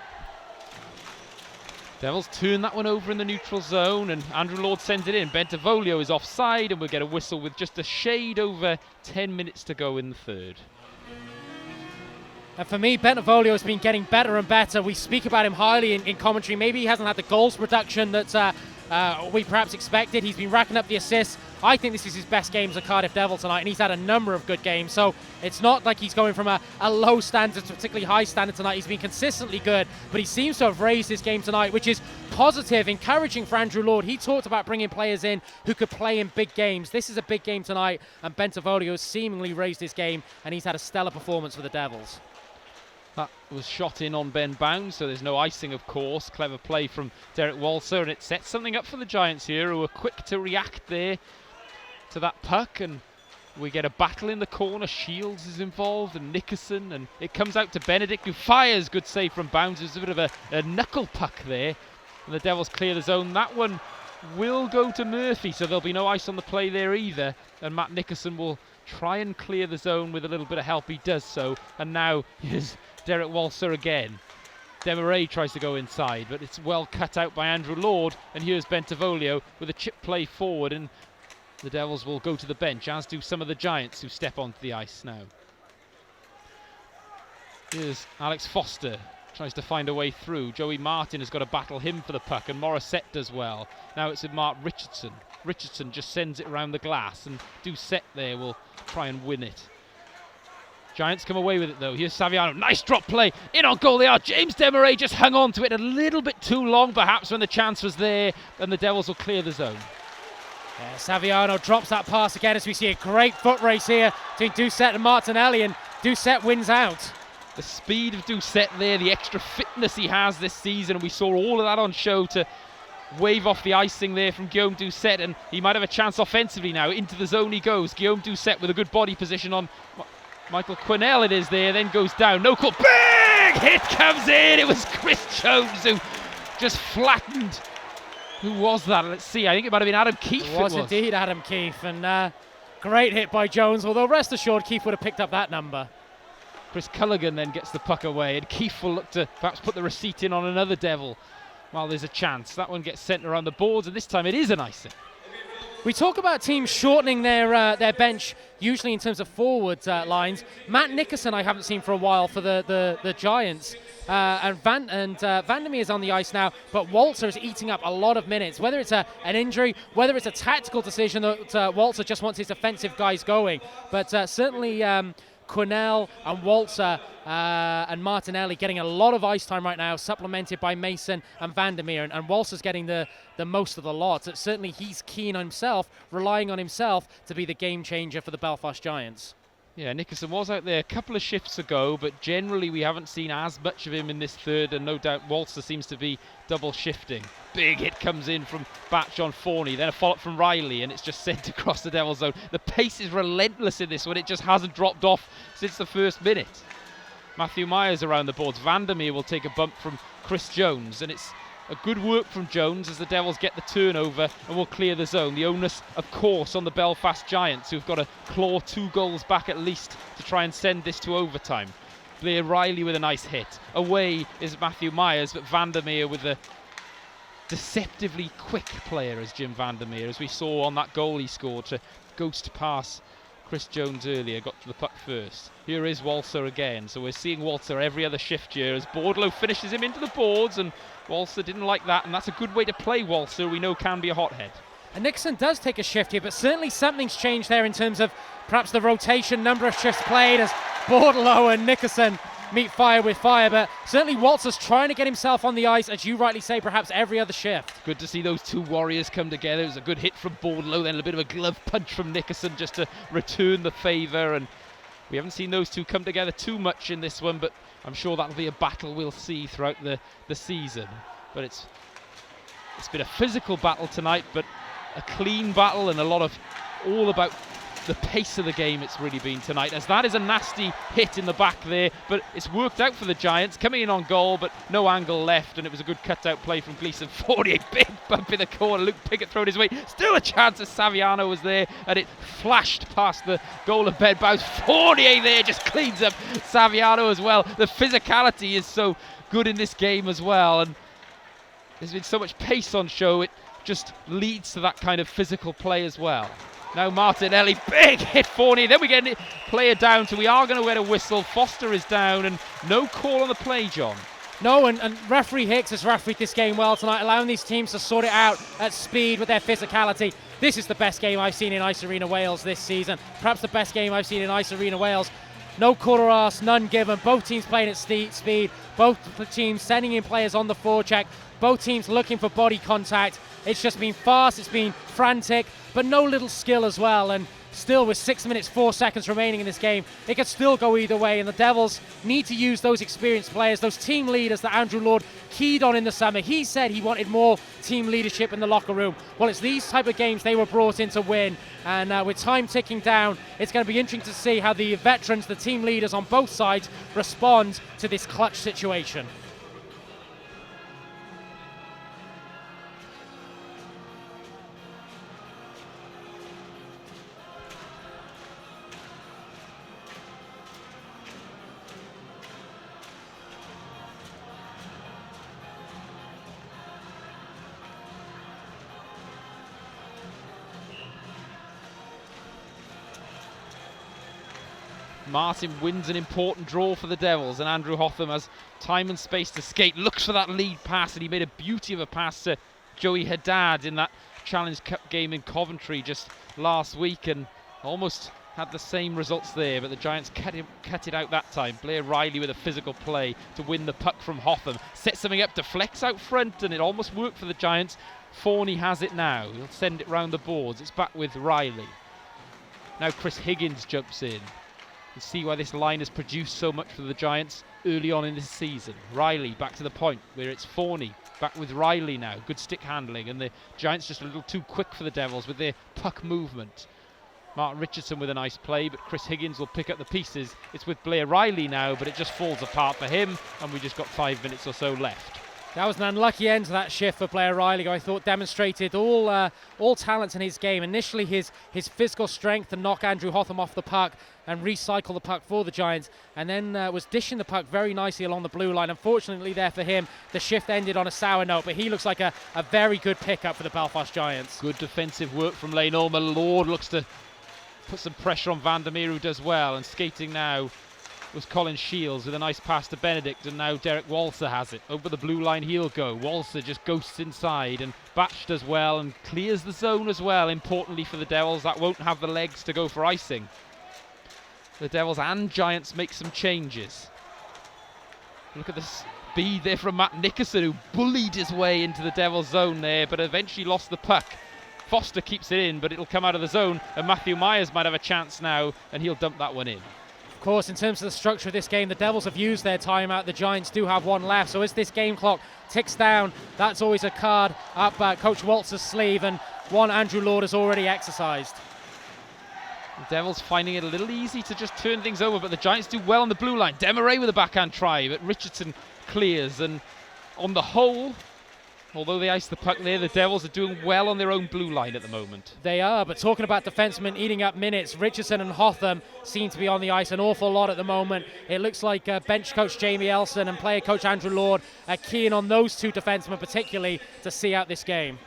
Devils turn that one over in the neutral zone, and Andrew Lord sends it in. Bentivoglio is offside, and we'll get a whistle with just a shade over 10 minutes to go in the third. And for me, Bentivoglio has been getting better and better. We speak about him highly in commentary. Maybe he hasn't had the goals production that we perhaps expected. He's been racking up the assists. I think this is his best game as a Cardiff Devil tonight, and he's had a number of good games. So it's not like he's going from a low standard to a particularly high standard tonight. He's been consistently good, but he seems to have raised his game tonight, which is positive, encouraging for Andrew Lord. He talked about bringing players in who could play in big games. This is a big game tonight, and Bentivoglio has seemingly raised his game, and he's had a stellar performance for the Devils. That was shot in on Ben Bounds, so there's no icing, of course. Clever play from Derek Walser, and it sets something up for the Giants here, who are quick to react there to that puck, and we get a battle in the corner. Shields is involved, and Nickerson, and it comes out to Benedict, who fires. Good save from Bounds. There's a bit of a knuckle puck there, and the Devils clear the zone. That one will go to Murphy, so there'll be no ice on the play there either, and Matt Nickerson will try and clear the zone with a little bit of help. He does so, and now here's Derek Walser again. Desmarais tries to go inside, but it's well cut out by Andrew Lord, and here's Bentivoglio with a chip play forward, and the Devils will go to the bench, as do some of the Giants who step onto the ice now. Here's Alex Foster, tries to find a way through. Joey Martin has got to battle him for the puck, and Morissette does well. Now it's with Mark Richardson. Richardson just sends it around the glass, and Doucet there will try and win it. Giants come away with it though. Here's Saviano, nice drop play, in on goal they are. James Desmarais just hung on to it a little bit too long perhaps when the chance was there, and the Devils will clear the zone. Yeah, Saviano drops that pass again as we see a great foot race here between Doucet and Martinelli, and Doucet wins out. The speed of Doucet there, the extra fitness he has this season, and we saw all of that on show to wave off the icing there from Guillaume Doucet, and he might have a chance offensively now. Into the zone he goes. Guillaume Doucet with a good body position on Michael Quinnell, it is there, then goes down. No call. Big hit comes in. It was Chris Jones who just flattened. Who was that? Let's see. I think it might have been Adam Keefe. It was indeed Adam Keefe, and great hit by Jones, although rest assured Keefe would have picked up that number. Chris Culligan then gets the puck away, and Keefe will look to perhaps put the receipt in on another Devil while there's a chance. That one gets sent around the boards, and this time it is an icing. We talk about teams shortening their bench, usually in terms of forward lines. Matt Nickerson I haven't seen for a while for the Giants. And Vandermeer is on the ice now, but Walser is eating up a lot of minutes. Whether it's an injury, whether it's a tactical decision that Walser just wants his offensive guys going. But certainly Quinnell and Walter and Martinelli getting a lot of ice time right now, supplemented by Mason and Vandermeer. And Walter's getting the most of the lot. Certainly he's keen on himself, relying on himself to be the game changer for the Belfast Giants. Yeah, Nickerson was out there a couple of shifts ago, but generally we haven't seen as much of him in this third, and no doubt Walter seems to be double shifting. Big hit comes in from Batch on Forney, then a follow-up from Riley, and it's just sent across the Devil zone. The pace is relentless in this one. It just hasn't dropped off since the first minute. Matthew Myers around the boards. Vandermeer will take a bump from Chris Jones, and it's a good work from Jones as the Devils get the turnover and will clear the zone. The onus, of course, on the Belfast Giants, who've got to claw 2 goals back at least to try and send this to overtime. Blair Riley with a nice hit. Away is Matthew Myers, but Vandermeer with a deceptively quick player as Jim Vandermeer, as we saw on that goal he scored to ghost pass Chris Jones earlier, got to the puck first. Here is Walser again, so we're seeing Walser every other shift here as Bordelow finishes him into the boards, and Walser didn't like that, and that's a good way to play Walser, we know can be a hothead. And Nixon does take a shift here, but certainly something's changed there in terms of perhaps the rotation, number of shifts played as Bordelow and Nickerson meet fire with fire, but certainly Walter's trying to get himself on the ice, as you rightly say, perhaps every other shift. Good to see those two warriors come together. It was a good hit from Bordelow, then a bit of a glove punch from Nickerson just to return the favour, and we haven't seen those two come together too much in this one, but I'm sure that'll be a battle we'll see throughout the season. But it's been a physical battle tonight, but a clean battle, and all about the pace of the game it's really been tonight, as that is a nasty hit in the back there, but it's worked out for the Giants, coming in on goal, but no angle left, and it was a good cut-out play from Gleeson. 48, big bump in the corner, Luke Pickett thrown his way, still a chance as Saviano was there, and it flashed past the goal of Ben Bowes. Fournier there just cleans up Saviano as well. The physicality is so good in this game as well, and there's been so much pace on show, it just leads to that kind of physical play as well. Now Martinelli, big hit Fournier, then we get a player down, so we are going to get a whistle. Foster is down, and no call on the play, John. No, and referee Hicks has refereed this game well tonight, allowing these teams to sort it out at speed with their physicality. This is the best game I've seen in Ice Arena Wales this season, perhaps the best game I've seen in Ice Arena Wales. No quarter arse, none given, both teams playing at speed, both teams sending in players on the forecheck, both teams looking for body contact. It's just been fast, it's been frantic, but no little skill as well, and still with 6 minutes 4 seconds remaining in this game, it could still go either way, and the Devils need to use those experienced players, those team leaders that Andrew Lord keyed on in the summer. He said he wanted more team leadership in the locker room. Well, it's these type of games they were brought in to win, and with time ticking down, it's going to be interesting to see how the veterans, the team leaders on both sides, respond to this clutch situation. Martin wins an important draw for the Devils, and Andrew Hotham has time and space to skate, looks for that lead pass, and he made a beauty of a pass to Joey Haddad in that Challenge Cup game in Coventry just last week, and almost had the same results there, but the Giants cut it out that time. Blair Riley with a physical play to win the puck from Hotham, set something up to flex out front, and it almost worked for the Giants. Forney has it now, he'll send it round the boards, it's back with Riley. Now Chris Higgins jumps in. You see why this line has produced so much for the Giants early on in this season. Riley back to the point where it's Forney, back with Riley now, good stick handling, and the Giants just a little too quick for the Devils with their puck movement. Martin Richardson with a nice play, but Chris Higgins will pick up the pieces. It's with Blair Riley now, but it just falls apart for him, and we just got 5 minutes or so left. That was an unlucky end to that shift for Blair Riley, who I thought demonstrated all talents in his game. Initially his physical strength to knock Andrew Hotham off the puck and recycle the puck for the Giants, and then was dishing the puck very nicely along the blue line. Unfortunately there for him, the shift ended on a sour note, but he looks like a very good pickup for the Belfast Giants. Good defensive work from Lane Ulmer. Lord looks to put some pressure on Vandermeer, who does well, and skating now was Colin Shields with a nice pass to Benedict, and now Derek Walser has it. Over the blue line he'll go. Walser just ghosts inside, and Batch does well and clears the zone as well, importantly for the Devils. That won't have the legs to go for icing. the Devils and Giants make some changes. Look at the speed there from Matt Nickerson, who bullied his way into the Devils zone there, but eventually lost the puck. Foster keeps it in, but it'll come out of the zone, and Matthew Myers might have a chance now, and he'll dump that one in. Of course, in terms of the structure of this game, the Devils have used their timeout. The Giants do have one left. So as this game clock ticks down, that's always a card up Coach Waltz's sleeve, and one Andrew Lord has already exercised. The Devils finding it a little easy to just turn things over, but the Giants do well on the blue line. Desmarais with a backhand try, but Richardson clears. And on the whole, although they ice the puck there, the Devils are doing well on their own blue line at the moment. They are, but talking about defensemen eating up minutes, Richardson and Hotham seem to be on the ice an awful lot at the moment. It looks like bench coach Jamie Elson and player coach Andrew Lord are keen on those two defensemen particularly to see out this game.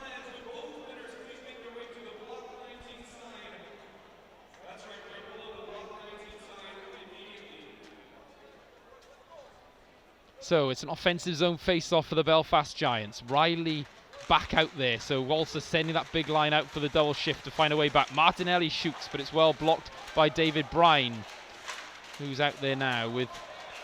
So it's an offensive zone face-off for the Belfast Giants. Riley back out there, so Walser sending that big line out for the double shift to find a way back. Martinelli shoots, but it's well blocked by David Bryan, who's out there now with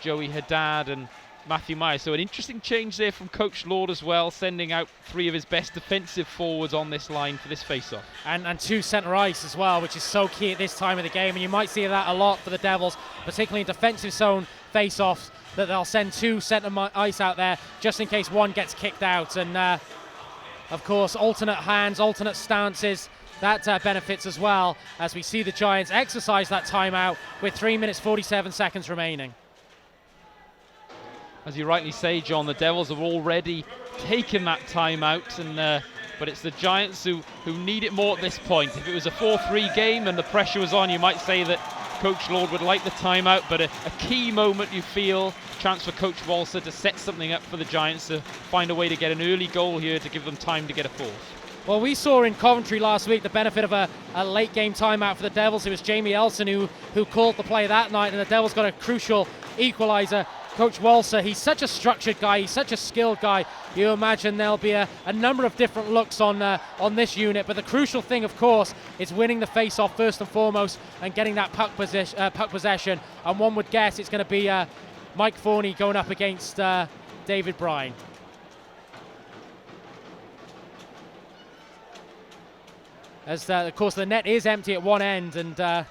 Joey Haddad and Matthew Myers. So an interesting change there from Coach Lord as well, sending out three of his best defensive forwards on this line for this face-off. And two centre ice as well, which is so key at this time of the game. And you might see that a lot for the Devils, particularly in defensive zone face-offs, that they'll send two centre ice out there just in case one gets kicked out. And of course, alternate hands, alternate stances, that benefits as well, as we see the Giants exercise that timeout with 3 minutes 47 seconds remaining. As you rightly say, John, the Devils have already taken that timeout, and but it's the Giants who need it more at this point. If it was a 4-3 game and the pressure was on, you might say that Coach Lord would like the timeout, but a key moment, you feel, chance for Coach Walser to set something up for the Giants to find a way to get an early goal here to give them time to get a fourth. Well, we saw in Coventry last week the benefit of a late game timeout for the Devils. It was Jamie Elson who called the play that night, and the Devils got a crucial equaliser. Coach Walser, he's such a structured guy, he's such a skilled guy. You imagine there'll be a number of different looks on this unit, but the crucial thing, of course, is winning the face-off first and foremost and getting that puck possession. And one would guess it's going to be Mike Forney going up against David Bryan. As of course the net is empty at one end, and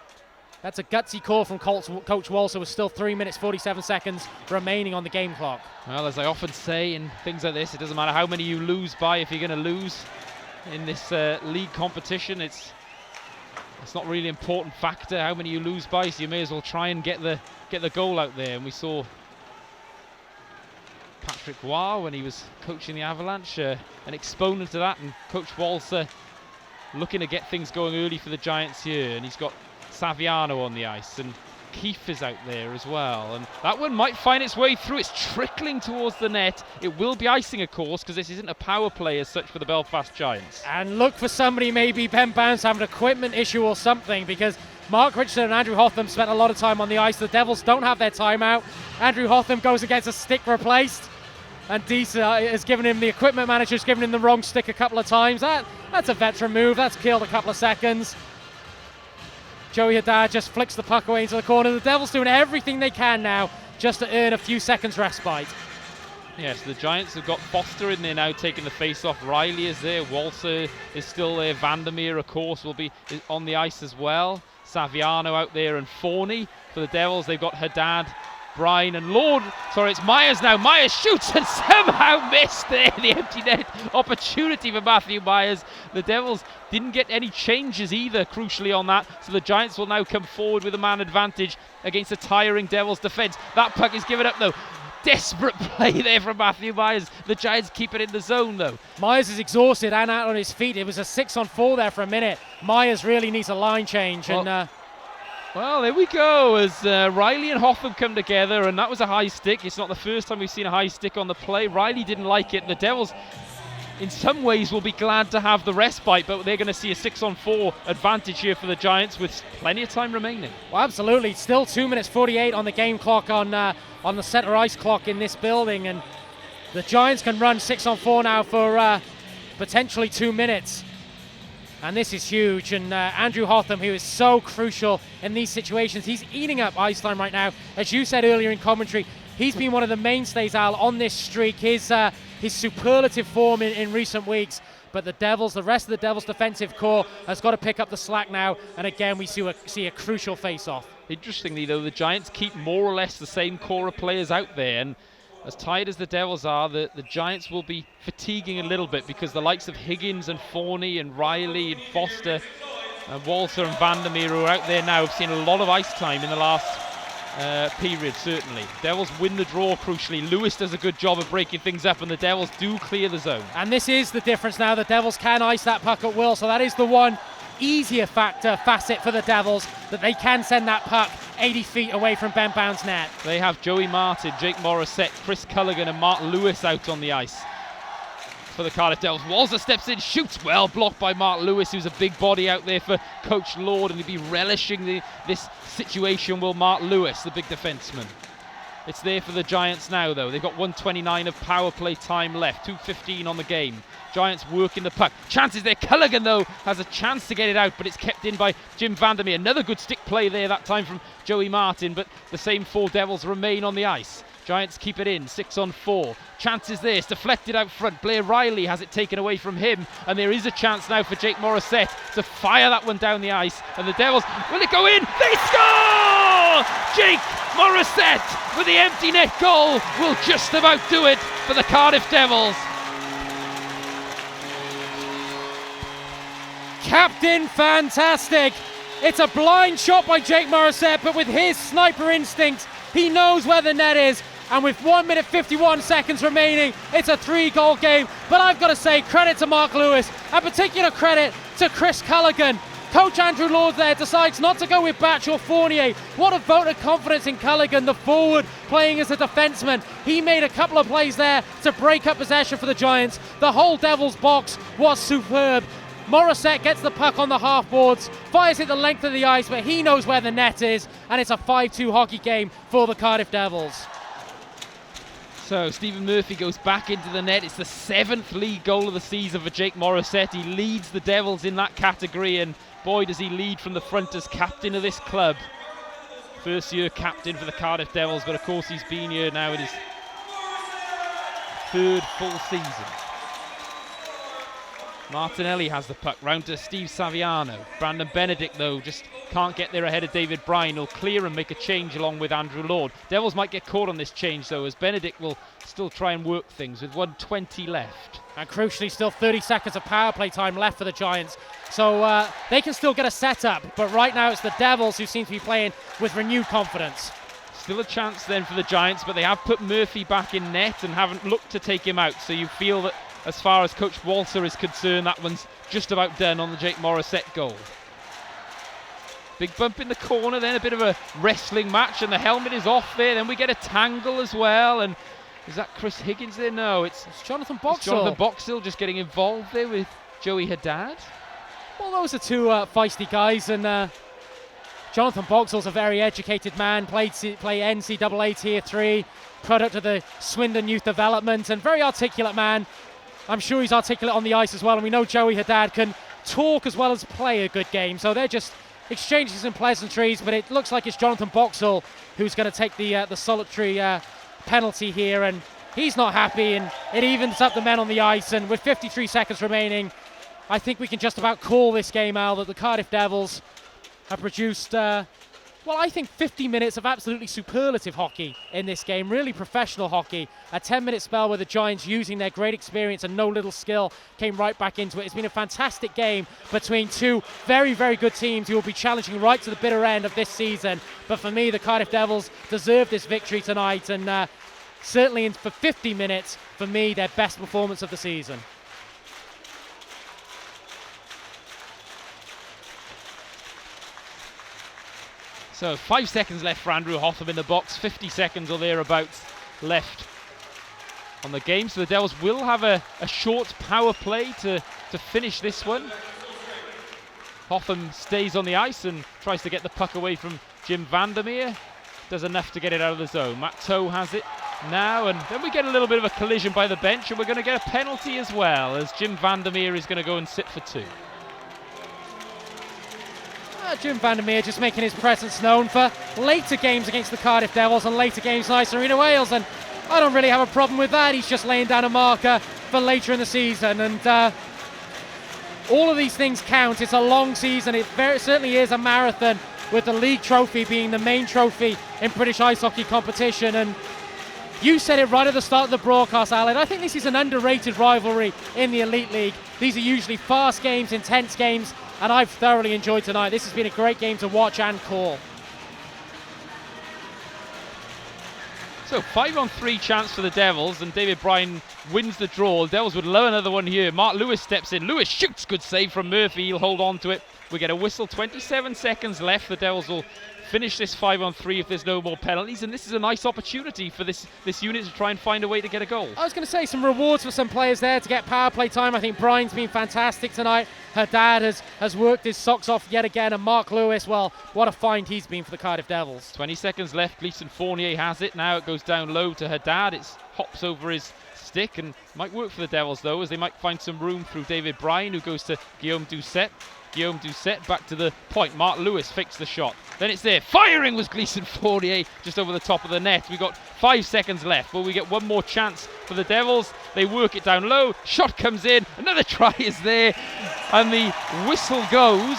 that's a gutsy call from Coach Walser with still 3 minutes 47 seconds remaining on the game clock. Well, as I often say in things like this, it doesn't matter how many you lose by. If you're going to lose in this league competition, it's not really an important factor how many you lose by, so you may as well try and get the goal out there. And we saw Patrick Waugh, when he was coaching the Avalanche, an exponent of that, and Coach Walser looking to get things going early for the Giants here. And he's got Saviano on the ice, and Keefe is out there as well, and that one might find its way through. It's trickling towards the net. It will be icing, of course, because this isn't a power play as such for the Belfast Giants. And look for somebody, maybe Ben Bounce having an equipment issue or something, because Mark Richardson and Andrew Hotham spent a lot of time on the ice. The Devils don't have their timeout. Andrew Hotham goes against a stick replaced, and Deese has given him, the equipment manager's given him the wrong stick a couple of times. That's a veteran move. That's killed a couple of seconds. Joey Haddad just flicks the puck away into the corner. The Devils doing everything they can now just to earn a few seconds respite. Yes, the Giants have got Foster in there now taking the face-off. Riley is there. Walser is still there. Vandermeer, of course, will be on the ice as well. Saviano out there, and Forney for the Devils. They've got Haddad, Bryan, and Lord. Sorry, it's Myers now. Myers shoots and somehow missed there. The empty net opportunity for Matthew Myers. The Devils didn't get any changes either, crucially, on that. So the Giants will now come forward with a man advantage against a tiring Devils defence. That puck is given up, though. Desperate play there from Matthew Myers. The Giants keep it in the zone, though. Myers is exhausted and out on his feet. It was a 6-on-4 there for a minute. Myers really needs a line change. Well, there we go, as Riley and Hotham come together, and that was a high stick. It's not the first time we've seen a high stick on the play. Riley didn't like it. The Devils, in some ways, will be glad to have the respite, but they're going to see a 6-on-4 advantage here for the Giants with plenty of time remaining. Well, absolutely. Still 2 minutes 48 on the game clock on the centre ice clock in this building, and the Giants can run 6-on-4 now for potentially 2 minutes. And this is huge, and Andrew Hotham, who is so crucial in these situations, he's eating up ice time right now. As you said earlier in commentary, he's been one of the mainstays, Al, on this streak. His superlative form in recent weeks. But the rest of the Devils' defensive core has got to pick up the slack now, and again we see a crucial face-off. Interestingly, though, the Giants keep more or less the same core of players out there, and as tired as the Devils are, the Giants will be fatiguing a little bit because the likes of Higgins and Forney and Riley and Foster and Walter and Vandermeer who are out there now have seen a lot of ice time in the last period, certainly. Devils win the draw crucially. Lewis does a good job of breaking things up, and the Devils do clear the zone. And this is the difference now. The Devils can ice that puck at will, so that is the one easier facet for the Devils, that they can send that puck 80 feet away from Ben Bound's net. They have Joey Martin, Jake Morissette, Chris Culligan and Mark Lewis out on the ice for the Cardiff Devils. Walzer steps in, shoots well, blocked by Mark Lewis, who's a big body out there for Coach Lord, and he'd be relishing this situation, will Mark Lewis, the big defenseman. It's there for the Giants now, though. They've got 1:29 of power play time left, 2:15 on the game. Giants working the puck. Chances there. Culligan, though, has a chance to get it out, but it's kept in by Jim Vandermeer. Another good stick play there, that time from Joey Martin, but the same four Devils remain on the ice. Giants keep it in, 6-on-4. Chances there, it's deflected out front. Blair Riley has it taken away from him, and there is a chance now for Jake Morissette to fire that one down the ice, and the Devils, will it go in? They score! Jake Morissette with the empty net goal will just about do it for the Cardiff Devils. Captain fantastic. It's a blind shot by Jake Morissette, but with his sniper instincts, he knows where the net is. And with 1 minute 51 seconds remaining, it's a 3-goal game. But I've got to say, credit to Mark Lewis, and particular credit to Chris Culligan. Coach Andrew Lord there decides not to go with Batch or Fournier. What a vote of confidence in Culligan, the forward playing as a defenseman. He made a couple of plays there to break up possession for the Giants. The whole Devils box was superb. Morissette gets the puck on the half boards, fires it the length of the ice, but he knows where the net is, and it's a 5-2 hockey game for the Cardiff Devils. So Stephen Murphy goes back into the net. It's the 7th league goal of the season for Jake Morissette. He leads the Devils in that category, and boy does he lead from the front as captain of this club. First year captain for the Cardiff Devils, but of course he's been here now in his 3rd full season. Martinelli has the puck round to Steve Saviano. Brandon Benedict, though, just can't get there ahead of David Bryan. He'll clear and make a change along with Andrew Lord. Devils might get caught on this change, though, as Benedict will still try and work things with 1:20 left. And crucially, still 30 seconds of power play time left for the Giants. So they can still get a setup, but right now it's the Devils who seem to be playing with renewed confidence. Still a chance then for the Giants, but they have put Murphy back in net and haven't looked to take him out. So you feel that as far as Coach Walter is concerned, that one's just about done on the Jake Morissette goal. Big bump in the corner, then a bit of a wrestling match, and the helmet is off there. Then we get a tangle as well, and is that Chris Higgins there? No, it's Jonathan Boxall. Jonathan Boxall just getting involved there with Joey Haddad. Well, those are two feisty guys, and Jonathan Boxall's a very educated man, played NCAA Tier 3, product of the Swindon Youth Development, and very articulate man. I'm sure he's articulate on the ice as well, and we know Joey Haddad can talk as well as play a good game, so they're just exchanging some pleasantries, but it looks like it's Jonathan Boxall who's going to take the solitary penalty here, and he's not happy, and it evens up the men on the ice, and with 53 seconds remaining, I think we can just about call this game, Al, that the Cardiff Devils have produced, I think 50 minutes of absolutely superlative hockey in this game, really professional hockey. A 10-minute spell where the Giants, using their great experience and no little skill, came right back into it. It's been a fantastic game between two very, very good teams who will be challenging right to the bitter end of this season. But for me, the Cardiff Devils deserve this victory tonight, and certainly for 50 minutes, for me, their best performance of the season. So 5 seconds left for Andrew Hotham in the box, 50 seconds or thereabouts left on the game. So the Devils will have a short power play to finish this one. Hotham stays on the ice and tries to get the puck away from Jim Vandermeer. Does enough to get it out of the zone. Matt Toe has it now, and then we get a little bit of a collision by the bench, and we're going to get a penalty as well, as Jim Vandermeer is going to go and sit for 2. Jim Vandermeer just making his presence known for later games against the Cardiff Devils and later games in Ice Arena Wales, and I don't really have a problem with that. He's just laying down a marker for later in the season, and all of these things count. It's a long season. It certainly is a marathon, with the league trophy being the main trophy in British ice hockey competition. And you said it right at the start of the broadcast, Alan. I think this is an underrated rivalry in the Elite League. These are usually fast games, intense games, and I've thoroughly enjoyed tonight. This has been a great game to watch and call. So 5-on-3 chance for the Devils, and David Bryan wins the draw. The Devils would love another one here. Mark Lewis steps in. Lewis shoots. Good save from Murphy. He'll hold on to it. We get a whistle. 27 seconds left. The Devils will finish this 5-on-3 if there's no more penalties, and this is a nice opportunity for this unit to try and find a way to get a goal. I was going to say some rewards for some players there to get power play time. I think Brian's been fantastic tonight. Her dad has worked his socks off yet again, and Mark Lewis, well, what a find he's been for the Cardiff Devils. 20 seconds left. Gleason Fournier has it. Now it goes down low to her dad. It hops over his stick and might work for the Devils, though, as they might find some room through David Bryan, who goes to Guillaume Doucette. Guillaume Doucette back to the point. Mark Lewis fakes the shot. Then it's there. Firing was Gleason Fournier just over the top of the net. We got 5 seconds left. Will we get one more chance for the Devils? They work it down low. Shot comes in. Another try is there. And the whistle goes.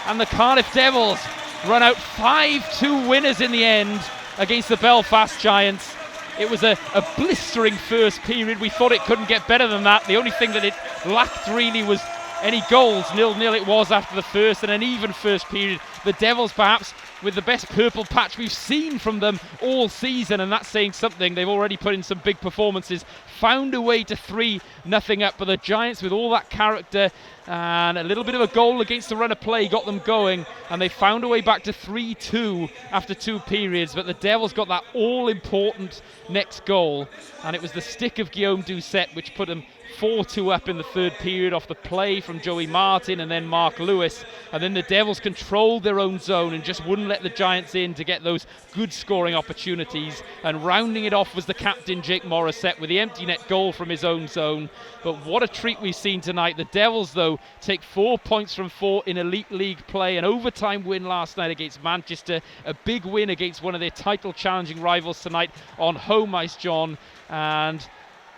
And the Cardiff Devils run out 5-2 winners in the end against the Belfast Giants. It was a blistering first period. We thought it couldn't get better than that. The only thing that it lacked really was any goals. 0-0 it was after the first, and an even first period. The Devils perhaps with the best purple patch we've seen from them all season, and that's saying something. They've already put in some big performances, found a way to 3-0 up, but the Giants, with all that character and a little bit of a goal against the run of play, got them going, and they found a way back to 3-2 after 2 periods. But the Devils got that all-important next goal, and it was the stick of Guillaume Doucette which put them 4-2 up in the third period off the play from Joey Martin and then Mark Lewis. And then the Devils controlled their own zone and just wouldn't let the Giants in to get those good scoring opportunities. And rounding it off was the captain, Jake Morissette, with the empty net goal from his own zone. But what a treat we've seen tonight. The Devils, though, take 4 points from 4 in Elite League play. An overtime win last night against Manchester. A big win against one of their title-challenging rivals tonight on home ice, John. And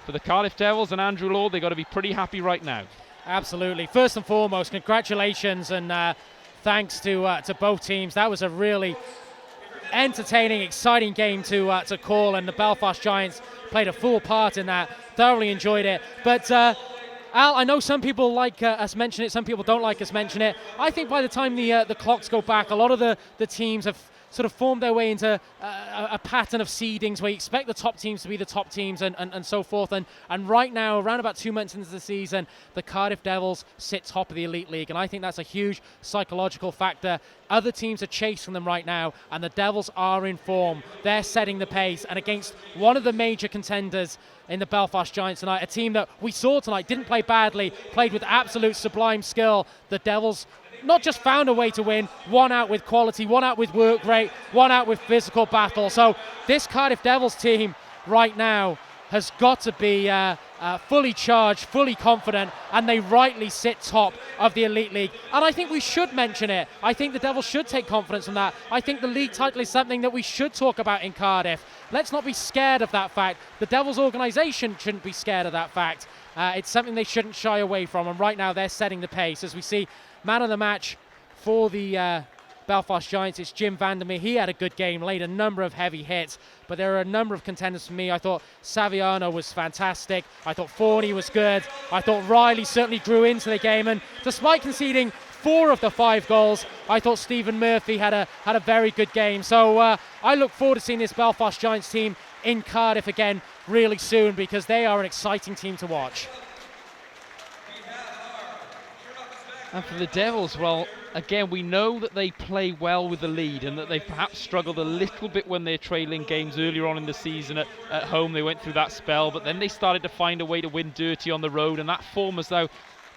for the Cardiff Devils and Andrew Lord, they've got to be pretty happy right now. Absolutely. First and foremost, congratulations and thanks to both teams. That was a really entertaining, exciting game to call, and the Belfast Giants played a full part in that. Thoroughly enjoyed it. But Al, I know some people like us mention it, some people don't like us mention it. I think by the time the clocks go back, a lot of the teams have sort of formed their way into a pattern of seedings where you expect the top teams to be the top teams and so forth. And right now, around about 2 months into the season, the Cardiff Devils sit top of the Elite League. And I think that's a huge psychological factor. Other teams are chasing them right now, and the Devils are in form. They're setting the pace. And against one of the major contenders in the Belfast Giants tonight, a team that we saw tonight didn't play badly, played with absolute sublime skill, the Devils not just found a way to win, won out with quality, won out with work rate, won out with physical battle. So this Cardiff Devils team right now has got to be fully charged, fully confident, and they rightly sit top of the Elite League. And I think we should mention it. I think the Devils should take confidence from that. I think the league title is something that we should talk about in Cardiff. Let's not be scared of that fact. The Devils organisation shouldn't be scared of that fact. It's something they shouldn't shy away from, and right now they're setting the pace. As we see, man of the match for the Belfast Giants, it's Jim Vandermeer. He had a good game, laid a number of heavy hits, but there are a number of contenders for me. I thought Saviano was fantastic. I thought Forney was good. I thought Riley certainly grew into the game, and despite conceding 4 of the 5 goals, I thought Stephen Murphy had a very good game. So I look forward to seeing this Belfast Giants team in Cardiff again really soon, because they are an exciting team to watch. And for the Devils, well, again, we know that they play well with the lead and that they've perhaps struggled a little bit when they're trailing games earlier on in the season at home. They went through that spell, but then they started to find a way to win dirty on the road, and that form has now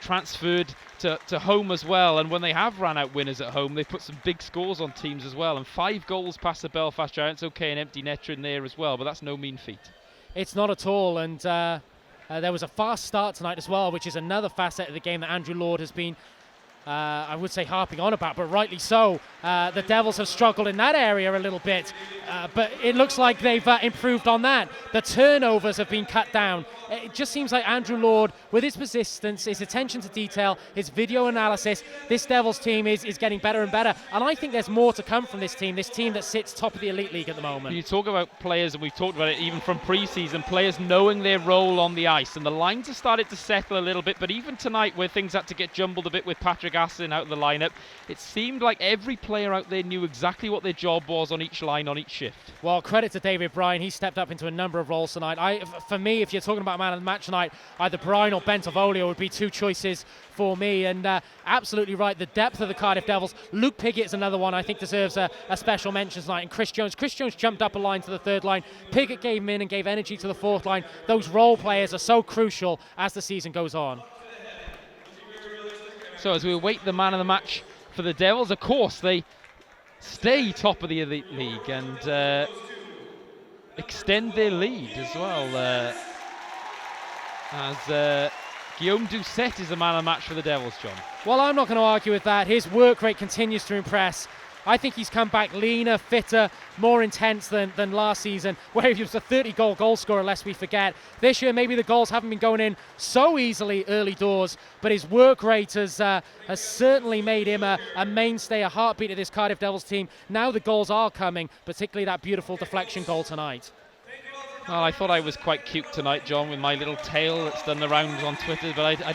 transferred to home as well. And when they have ran out winners at home, they put some big scores on teams as well. And 5 goals past the Belfast Giants. Okay, an empty netter in there as well, but that's no mean feat. It's not at all, and there was a fast start tonight as well, which is another facet of the game that Andrew Lord has been I would say harping on about, but rightly so. The Devils have struggled in that area a little bit, but it looks like they've improved on that. The turnovers have been cut down. It just seems like Andrew Lord, with his persistence, his attention to detail, his video analysis, this Devils team is getting better and better. And I think there's more to come from this team that sits top of the Elite League at the moment. You talk about players, and we've talked about it even from pre-season, players knowing their role on the ice, and the lines have started to settle a little bit, but even tonight where things had to get jumbled a bit with Patrick Asselin out of the lineup, it seemed like every player out there knew exactly what their job was on each line, on each shift. Well, credit to David Bryan. He stepped up into a number of roles tonight. For me, if you're talking about man of the match tonight, either Bryan or Bentavolio would be two choices for me. And absolutely right, the depth of the Cardiff Devils. Luke Piggott is another one I think deserves a special mention tonight. And Chris Jones jumped up a line to the third line. Piggott gave him in and gave energy to the fourth line. Those role players are so crucial as the season goes on. So as we await the man of the match for the Devils, of course they stay top of the Elite League and extend their lead as well. As Guillaume Doucette is the man of the match for the Devils, John. Well, I'm not going to argue with that. His work rate continues to impress. I think he's come back leaner, fitter, more intense than last season, where he was a 30-goal goal scorer, lest we forget. This year, maybe the goals haven't been going in so easily early doors, but his work rate has certainly made him a mainstay, a heartbeat of this Cardiff Devils team. Now the goals are coming, particularly that beautiful deflection goal tonight. Well, I thought I was quite cute tonight, John, with my little tail that's done the rounds on Twitter, but I don't